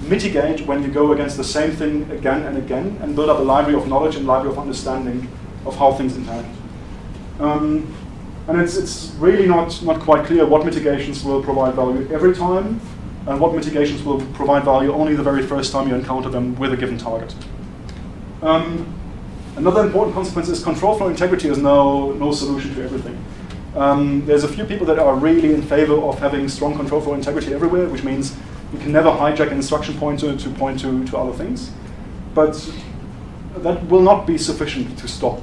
mitigate when you go against the same thing again and again and build up a library of knowledge and library of understanding of how things interact? And it's really not quite clear what mitigations will provide value every time and what mitigations will provide value only the very first time you encounter them with a given target. Another important consequence is control flow integrity is no solution to everything. There's a few people that are really in favor of having strong control flow integrity everywhere, which means you can never hijack an instruction pointer to point to other things. But that will not be sufficient to stop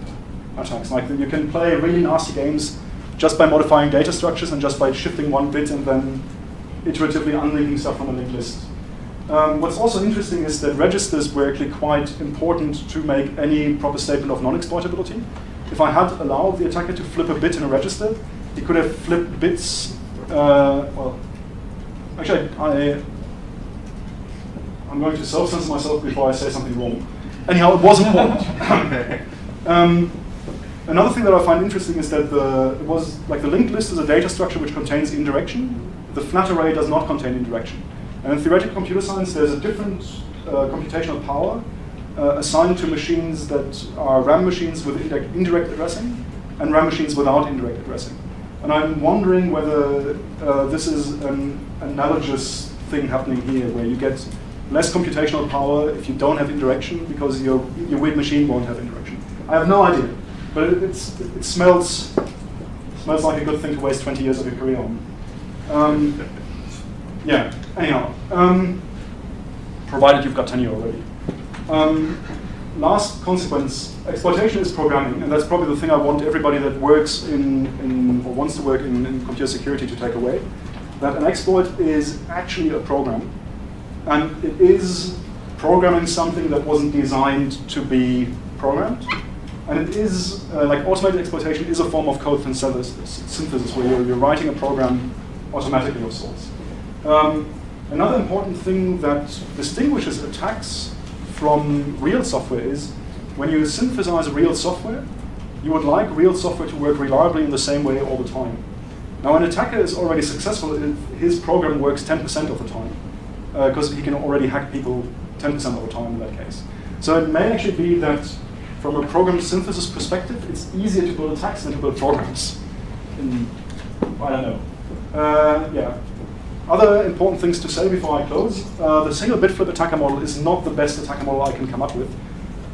attacks. Like you can play really nasty games just by modifying data structures and just by shifting one bit and then iteratively unlinking stuff from a linked list. What's also interesting is that registers were actually quite important to make any proper statement of non-exploitability. If I had allowed the attacker to flip a bit in a register, he could have flipped bits. Well, actually, I'm going to self-censor myself before I say something wrong. Anyhow, it was important. Another thing that I find interesting is that the linked list is a data structure which contains indirection. The flat array does not contain indirection. And in theoretical computer science, there's a different computational power assigned to machines that are RAM machines with indirect addressing and RAM machines without indirect addressing. And I'm wondering whether this is an analogous thing happening here, where you get less computational power if you don't have indirection because your weird machine won't have indirection. I have no idea, but it smells like a good thing to waste 20 years of your career on. Yeah, anyhow. provided you've got tenure already. Last consequence, exploitation is programming, and that's probably the thing I want everybody that works in or wants to work in computer security to take away, that an exploit is actually a program, and it is programming something that wasn't designed to be programmed, and it is, like automated exploitation is a form of code synthesis where you're writing a program automatically of sorts. Another important thing that distinguishes attacks from real software is when you synthesize real software, you would like real software to work reliably in the same way all the time. Now, an attacker is already successful if his program works 10% of the time, because he can already hack people 10% of the time in that case. So it may actually be that from a program synthesis perspective, it's easier to build attacks than to build programs. I don't know. Yeah. Other important things to say before I close. The single bit flip attacker model is not the best attacker model I can come up with,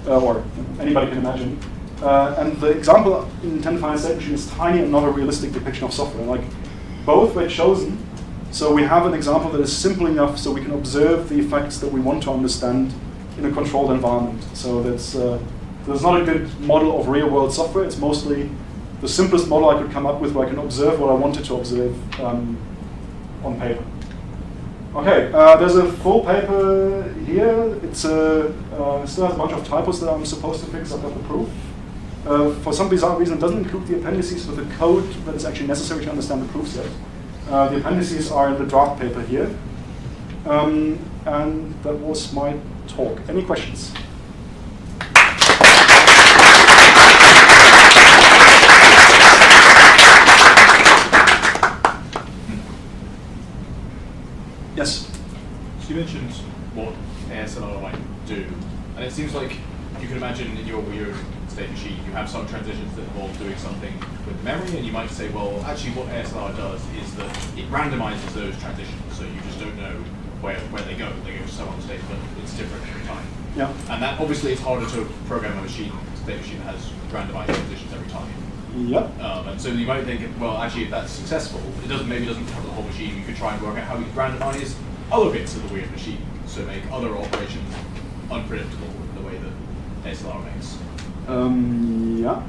or anybody can imagine. And the example in 10-finite state machine is tiny and not a realistic depiction of software. Like, both were chosen, so we have an example that is simple enough so we can observe the effects that we want to understand in a controlled environment. So there's not a good model of real-world software. It's mostly the simplest model I could come up with where I can observe what I wanted to observe on paper. Okay, there's a full paper here. It still has a bunch of typos that I'm supposed to fix. I've got the proof. For some bizarre reason, it doesn't include the appendices with the code that is actually necessary to understand the proof set. The appendices are in the draft paper here. And that was my talk. Any questions? Yes?
So you mentioned what ASLR might do, and it seems like you can imagine in your weird state machine, you have some transitions that involve doing something with memory, and you might say, well, actually what ASLR does is that it randomizes those transitions, so you just don't know where they go. They go to some other state, but it's different every time.
Yeah.
And that obviously it's harder to program a state machine that has randomized transitions every time.
Yep.
And so you might think, well, actually, if that's successful, maybe it doesn't cover the whole machine. You could try and work out how we can randomize other bits of the weird machine, so make other operations unpredictable in the way that ASLR makes.
Yeah.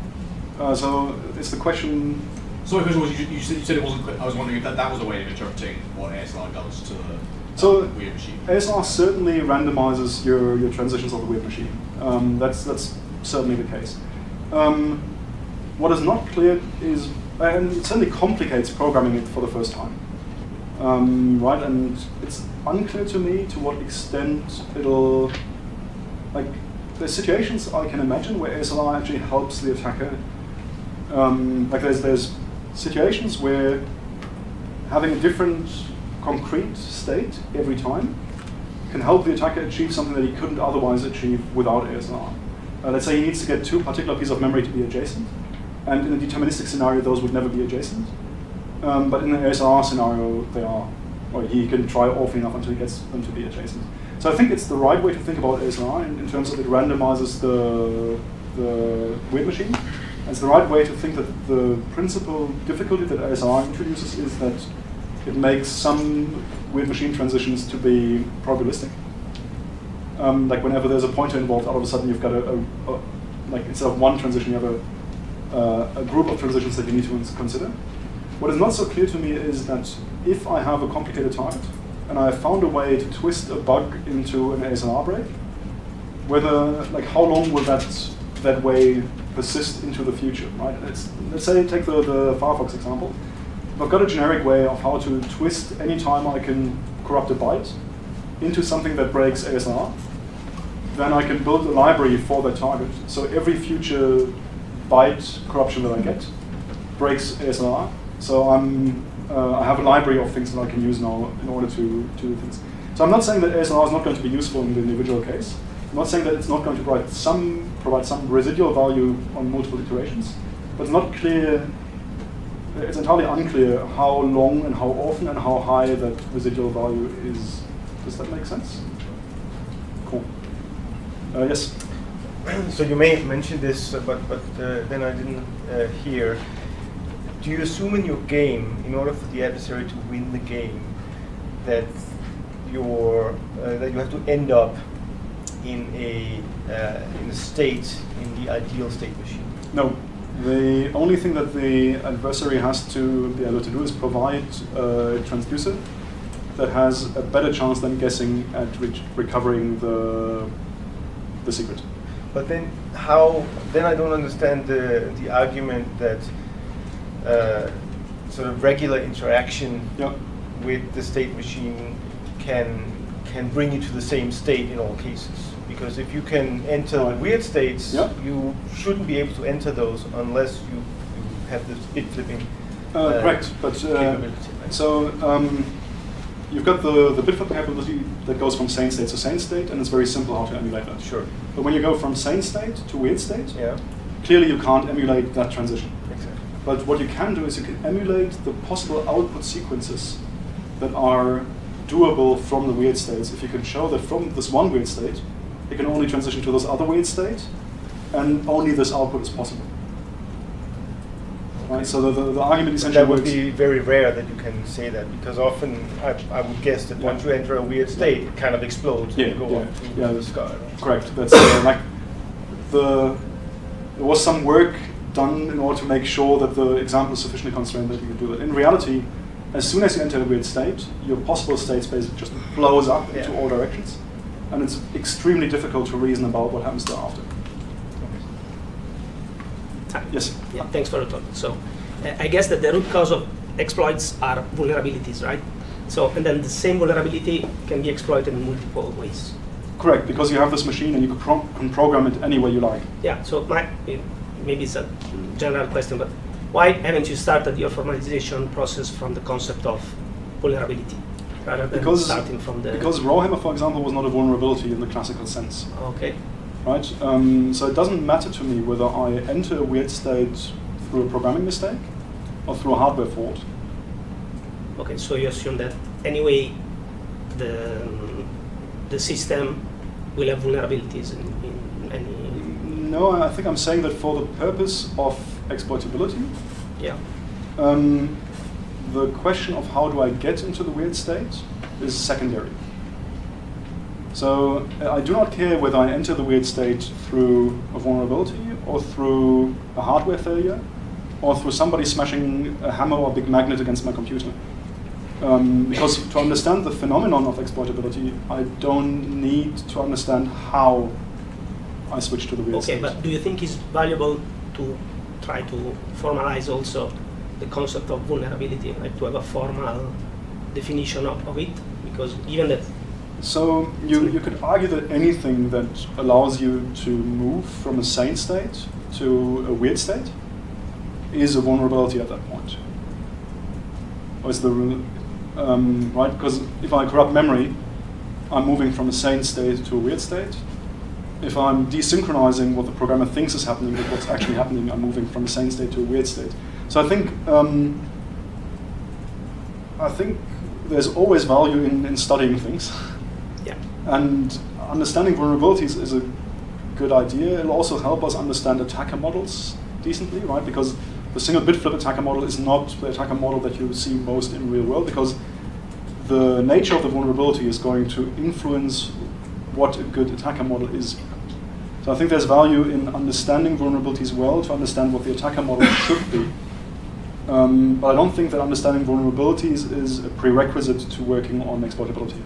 So it's the question.
So my question was, you said it wasn't clear. I was wondering if that was a way of interpreting what ASLR does to the weird machine.
ASLR certainly randomizes your transitions of the weird machine. That's certainly the case. What is not clear is, and it certainly complicates programming it for the first time. Right, and it's unclear to me to what extent it'll, like, there's situations I can imagine where ASLR actually helps the attacker. Like there's situations where having a different concrete state every time can help the attacker achieve something that he couldn't otherwise achieve without ASLR. Let's say he needs to get two particular pieces of memory to be adjacent, and in a deterministic scenario those would never be adjacent. But in an ASLR scenario, they are, or he can try awfully enough until he gets them to be adjacent. So I think it's the right way to think about ASLR in terms of it randomizes the weird machine. And it's the right way to think that the principal difficulty that ASLR introduces is that it makes some weird machine transitions to be probabilistic. Like whenever there's a pointer involved, all of a sudden you've got like instead of one transition, you have a group of transitions that you need to consider. What is not so clear to me is that if I have a complicated target and I have found a way to twist a bug into an ASLR break, how long will that way persist into the future, right? Let's say take the Firefox example. If I've got a generic way of how to twist any time I can corrupt a byte into something that breaks ASLR, then I can build a library for that target. So every future byte corruption that I get breaks ASLR. So I have a library of things that I can use now in order to do things. So I'm not saying that ASLR is not going to be useful in the individual case. I'm not saying that it's not going to provide some residual value on multiple iterations, but it's not clear. It's entirely unclear how long and how often and how high that residual value is. Does that make sense? Cool. Yes.
So you may mention this, but then I didn't hear. Do you assume in your game, in order for the adversary to win the game, that that you have to end up in a state, in the ideal state machine.
No. The only thing that the adversary has to be able to do is provide a transducer that has a better chance than guessing at recovering the secret.
But then then I don't understand the argument that sort of regular interaction with the state machine can bring you to the same state in all cases. Because if you can enter weird states, you shouldn't be able to enter those unless you have this bit flipping
correct, but
capability.
so you've got the bit flip capability that goes from sane state to sane state, and it's very simple how to emulate that.
Sure.
But when you go from sane state to weird state,
Yeah.
clearly you can't emulate that transition.
Exactly.
But what you can do is you can emulate the possible output sequences that are doable from the weird states. If you can show that from this one weird state, it can only transition to this other weird state, and only this output is possible. Right? So the argument essentially
That would
works.
be very rare that you can say that, because often I would guess that once you enter a weird state, it kind of explodes and you go up to the sky. Right?
Correct. That's like there was some work done in order to make sure that the example is sufficiently constrained that you can do that. In reality, as soon as you enter a weird state, your possible state space just blows up into all directions, and it's extremely difficult to reason about what happens thereafter.
Hi.
Yes.
Yeah, thanks for the talk. So, I guess that the root cause of exploits are vulnerabilities, right? So, and then the same vulnerability can be exploited in multiple ways.
Correct, because you have this machine and you can program it any way you like.
Yeah. So, maybe it's a general question, but why haven't you started your formalization process from the concept of vulnerability rather than starting from the?
Because Rawhammer, for example, was not a vulnerability in the classical sense.
Okay.
Right? So it doesn't matter to me whether I enter a weird state through a programming mistake or through a hardware fault.
Okay, so you assume that anyway the system will have vulnerabilities in any...
No, I think I'm saying that for the purpose of exploitability, the question of how do I get into the weird state is secondary. So I do not care whether I enter the weird state through a vulnerability or through a hardware failure or through somebody smashing a hammer or a big magnet against my computer. Because to understand the phenomenon of exploitability, I don't need to understand how I switch to the weird state.
Okay, but do you think it's valuable to try to formalize also the concept of vulnerability, like to have a formal definition of it? Because even that...
So you could argue that anything that allows you to move from a sane state to a weird state is a vulnerability at that point. Or is the right? Because if I corrupt memory, I'm moving from a sane state to a weird state. If I'm desynchronizing what the programmer thinks is happening with what's actually happening, I'm moving from a sane state to a weird state. So I think there's always value in studying things.
Yeah.
And understanding vulnerabilities is a good idea. It'll also help us understand attacker models decently, right? Because the single bit flip attacker model is not the attacker model that you see most in real world, because the nature of the vulnerability is going to influence what a good attacker model is. So I think there's value in understanding vulnerabilities well to understand what the attacker model should be. But I don't think that understanding vulnerabilities is a prerequisite to working on exploitability.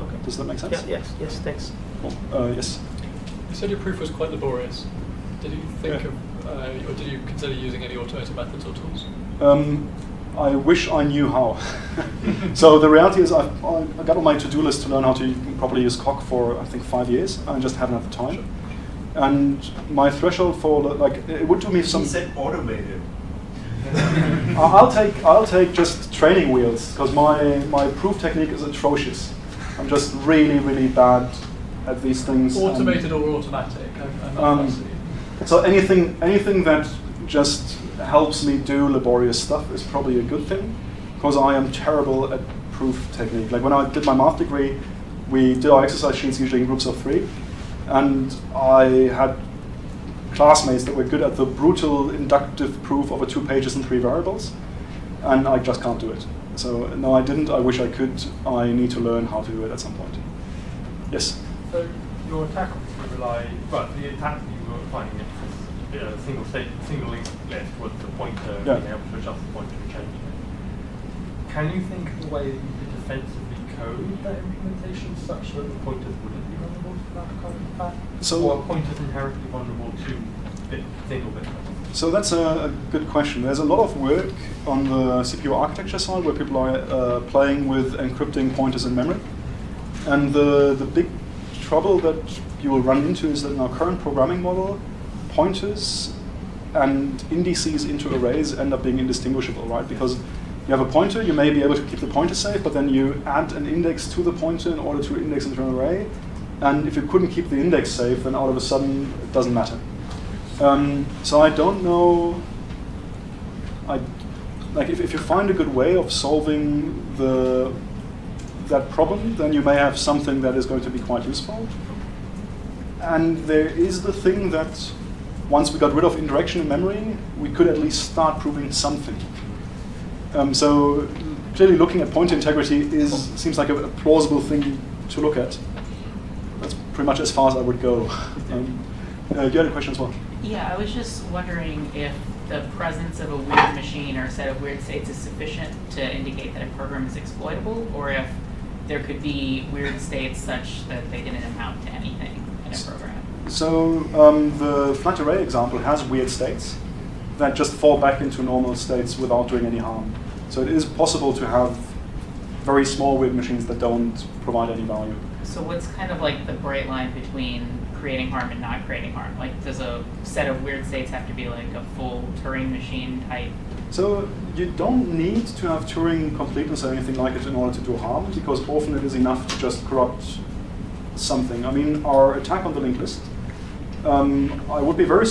Okay.
Does that make sense?
Yeah, yes, thanks.
Cool. Yes.
You said your proof was quite laborious. Did you think of, or did you consider using any automated methods or tools?
I wish I knew how. So the reality is I got on my to-do list to learn how to properly use Coq for, I think, 5 years. I just haven't had the time.
Sure.
And my threshold for, like, it would do me some...
He said automated.
I'll take just training wheels, because my proof technique is atrocious. I'm just really, really bad at these things.
Automated or automatic? I'm not fussy.
So anything that just helps me do laborious stuff is probably a good thing, because I am terrible at proof technique. Like when I did my math degree, we did our exercise sheets usually in groups of 3, and I had classmates that were good at the brutal inductive proof over 2 pages and 3 variables, and I just can't do it. So no, I didn't. I wish I could. I need to learn how to do it at some point. Yes?
So your attack obviously the attack that you were finding it was a single link list was the pointer being able to adjust the pointer and change it. Can you think of a way that you could defensively code that implementation such that the pointers wouldn't be vulnerable to that kind of attack?
So,
or are pointers inherently vulnerable to single bit?
So that's a good question. There's a lot of work on the CPU architecture side where people are playing with encrypting pointers in memory. And the big trouble that you will run into is that in our current programming model, pointers and indices into arrays end up being indistinguishable, right? Because you have a pointer, you may be able to keep the pointer safe, but then you add an index to the pointer in order to index into an array. And if you couldn't keep the index safe, then all of a sudden it doesn't matter. So I don't know. If you find a good way of solving that problem, then you may have something that is going to be quite useful. And there is the thing that once we got rid of indirection in memory, we could at least start proving something. So clearly looking at pointer integrity seems like a plausible thing to look at. That's pretty much as far as I would go. You had a question as well?
Yeah, I was just wondering if the presence of a weird machine or a set of weird states is sufficient to indicate that a program is exploitable, or if there could be weird states such that they didn't amount to anything in a program.
So the flat array example has weird states that just fall back into normal states without doing any harm. So it is possible to have very small weird machines that don't provide any value.
So what's kind of like the bright line between creating harm and not creating harm? Like, does a set of weird states have to be like a full Turing machine type?
So you don't need to have Turing completeness or anything like it in order to do harm, because often it is enough to just corrupt something. I mean, our attack on the linked list, I would be very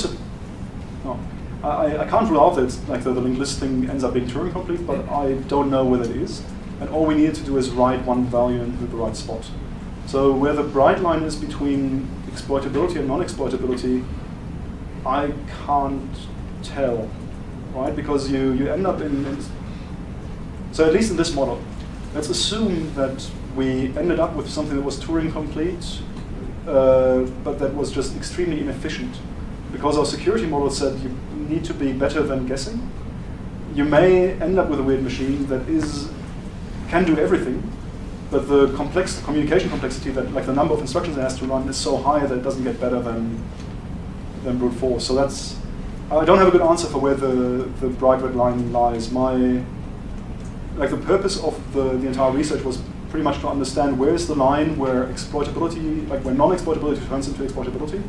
I can't rule out that it's like the linked list thing ends up being Turing complete, but I don't know whether it is. And all we need to do is write one value into the right spot. So where the bright line is between exploitability and non-exploitability, I can't tell, right? Because you end up in so at least in this model, let's assume that we ended up with something that was Turing complete, but that was just extremely inefficient. Because our security model said you need to be better than guessing. You may end up with a weird machine that can do everything, but the communication complexity, that like the number of instructions it has to run, is so high that it doesn't get better than brute force. So I don't have a good answer for where the bright red line lies. The purpose of the entire research was pretty much to understand where is the line where exploitability, like where non-exploitability turns into exploitability.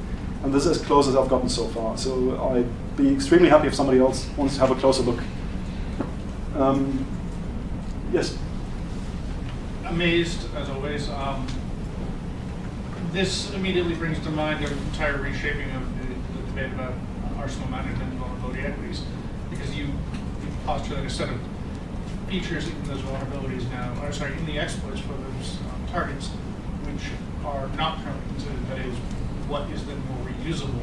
And this is as close as I've gotten so far. So I'd be extremely happy if somebody else wants to have a closer look. Yes?
Amazed, as always. This immediately brings to mind an entire reshaping of the debate about arsenal management and vulnerability equities, because you postulate a set of features in those vulnerabilities now, in the exploits for those targets, which are not currently considered, that is, what is then more reusable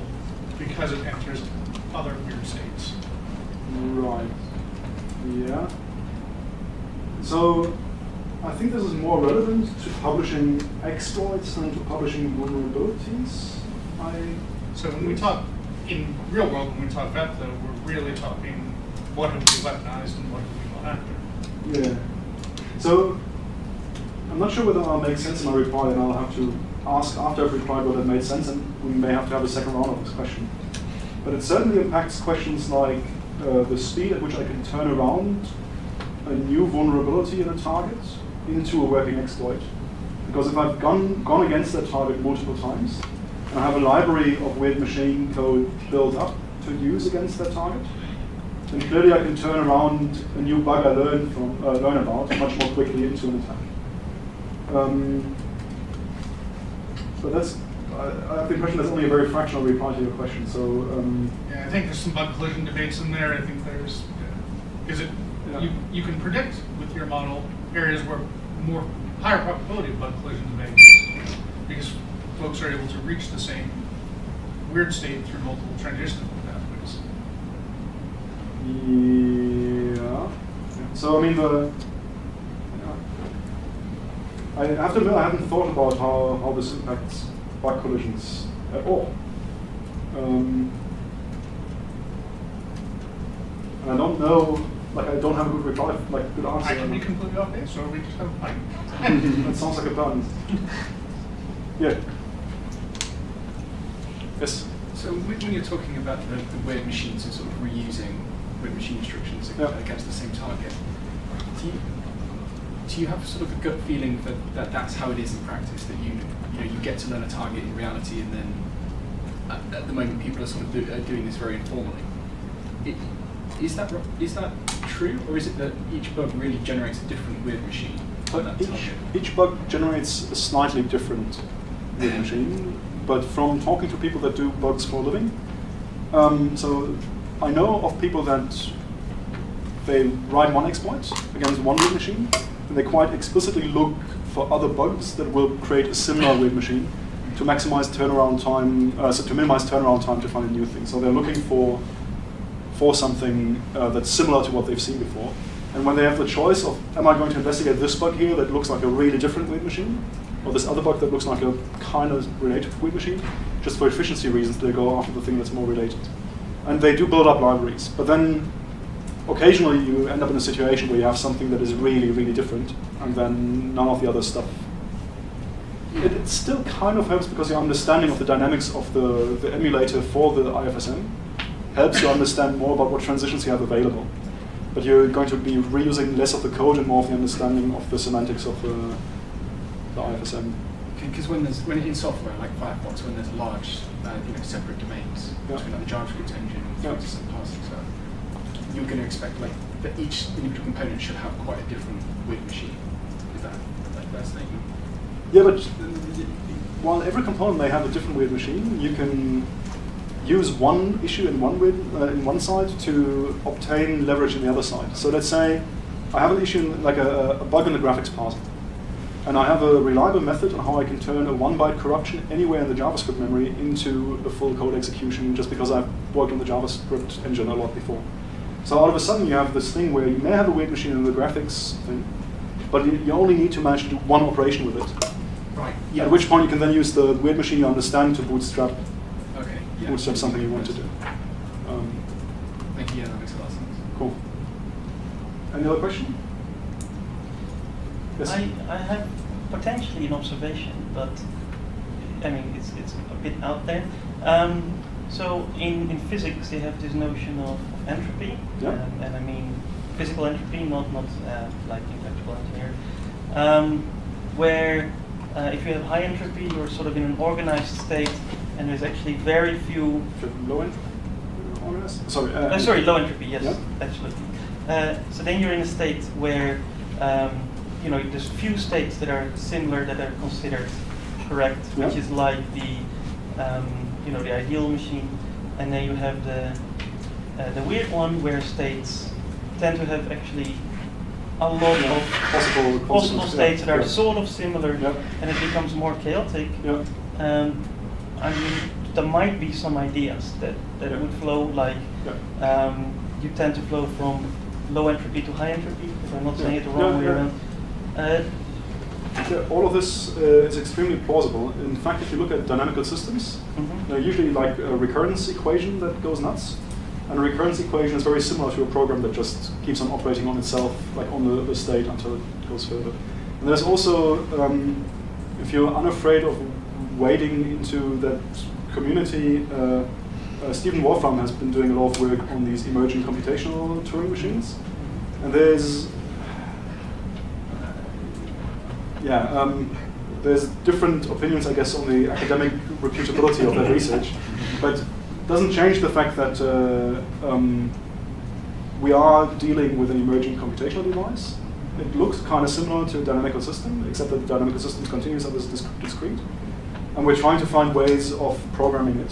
because it enters other weird states.
Right. Yeah. So I think this is more relevant to publishing exploits than to publishing vulnerabilities.
So when we talk in real world, when we talk vet, though, we're really talking what have we weaponized and what have we gone after.
Yeah. So I'm not sure whether I'll make sense in my reply, and I'll have to ask after I've replied whether it made sense, and we may have to have a second round of this question. But it certainly impacts questions like the speed at which I can turn around a new vulnerability in a target into a working exploit. Because if I've gone against that target multiple times, and I have a library of weird machine code built up to use against that target, then clearly I can turn around a new bug I learn about much more quickly into an attack. But that's, I have the impression that's only a very fractional reply to your question. So
yeah, I think there's some bug collision debates in there. I think there's, you can predict with your model areas where higher probability of bug collision debates, because folks are able to reach the same weird state through multiple transitional pathways.
Yeah. So I mean I have to admit I haven't thought about how this impacts bug collisions at all. And I don't know, like I don't have a good reply, like good answer.
I can be completely off this, or we just have a fight.
That sounds like a plan. Yeah. Yes.
So when you're talking about the weird machines and sort of reusing weird machine instructions against the same target, do you have sort of a gut feeling that that's how it is in practice, that you get to learn a target in reality, and then at the moment people are sort of doing this very informally? Is that true, or is it that each bug really generates a different weird machine?
Each bug generates a slightly different weird machine, but from talking to people that do bugs for a living, so I know of people that they write one exploit against one weird machine, and they quite explicitly look for other bugs that will create a similar weird machine to maximize turnaround time, to minimize turnaround time to find a new thing. So they're looking for something that's similar to what they've seen before. And when they have the choice of, am I going to investigate this bug here that looks like a really different weird machine, or this other bug that looks like a kind of related weird machine, just for efficiency reasons, they go after the thing that's more related. And they do build up libraries. But then occasionally you end up in a situation where you have something that is really, really different, and then none of the other stuff. It still kind of helps because your understanding of the dynamics of the emulator for the IFSM helps you understand more about what transitions you have available. But you're going to be reusing less of the code and more of the understanding of the semantics of the IFSM.
Because when in software like Firefox, when there's large separate domains between like the JavaScript engine and some parsing stuff, you're going to expect like that each individual component should have quite a different weird machine. Is that like that statement?
Yeah, but while every component may have a different weird machine, you can use one issue in one side to obtain leverage in the other side. So let's say I have an issue like a bug in the graphics parser, and I have a reliable method on how I can turn a 1-byte corruption anywhere in the JavaScript memory into a full code execution just because I've worked on the JavaScript engine a lot before. So all of a sudden you have this thing where you may have a weird machine in the graphics thing, but you only need to manage to do one operation with it.
Right.
At which point you can then use the weird machine you understand to bootstrap
bootstrap
something you want to do.
Thank you, yeah, that makes a lot of sense.
Cool. Any other question? Yes?
I have potentially an observation, but I mean, it's a bit out there. So in physics, they have this notion of entropy, and I mean physical entropy, not like intellectual engineering, where if you have high entropy, you're sort of in an organized state, and there's actually very few.
Low entropy?
Sorry, low entropy. Yes, absolutely. So then you're in a state where there's few states that are similar that are considered correct, which is like the the ideal machine, and then you have the weird one where states tend to have actually a lot of possible states that are sort of similar, and it becomes more chaotic. I mean, there might be some ideas that would flow like you tend to flow from low entropy to high entropy, if I'm not saying it the wrong way around.
All of this is extremely plausible. In fact, if you look at dynamical systems, they're usually like a recurrence equation that goes nuts. And a recurrence equation is very similar to a program that just keeps on operating on itself, like on the state until it goes further. And there's also, if you're unafraid of wading into that community, Stephen Wolfram has been doing a lot of work on these emerging computational Turing machines. And there's there's different opinions, I guess, on the academic reputability of that research, but it doesn't change the fact that we are dealing with an emerging computational device. It looks kind of similar to a dynamical system, except that the dynamical system continues as discrete, and we're trying to find ways of programming it.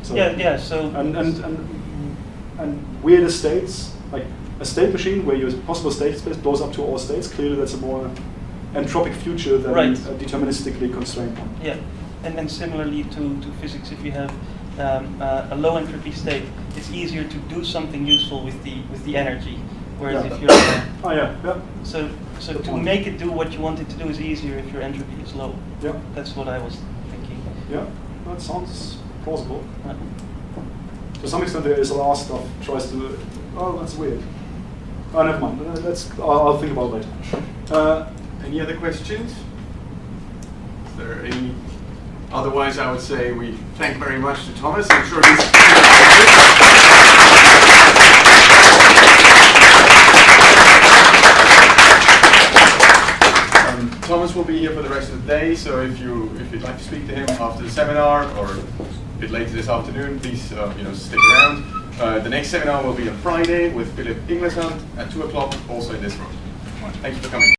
So
and weirder states, like a state machine where your possible state space blows up to all states, clearly that's a more entropic future than a deterministically constrained one.
Yeah, and then similarly to physics, if you have a low entropy state, it's easier to do something useful with the energy. Whereas
Yeah.
if you're
Oh yeah, yeah.
so
Good
to
point.
make it do what you want it to do is easier if your entropy is low.
Yeah.
That's what I was thinking.
Yeah, that sounds plausible.
Uh,
To some extent, there is a lot of stuff tries to. Oh, that's weird. Oh, never mind. I'll think about it later.
Any other questions? Is there any? Otherwise, I would say we thank very much to Thomas. I'm sure Thomas will be here for the rest of the day, so if you'd like to speak to him after the seminar or a bit later this afternoon, please stick around. The next seminar will be on Friday with Philip Ingleson at 2 o'clock, also in this room. Thank you for coming.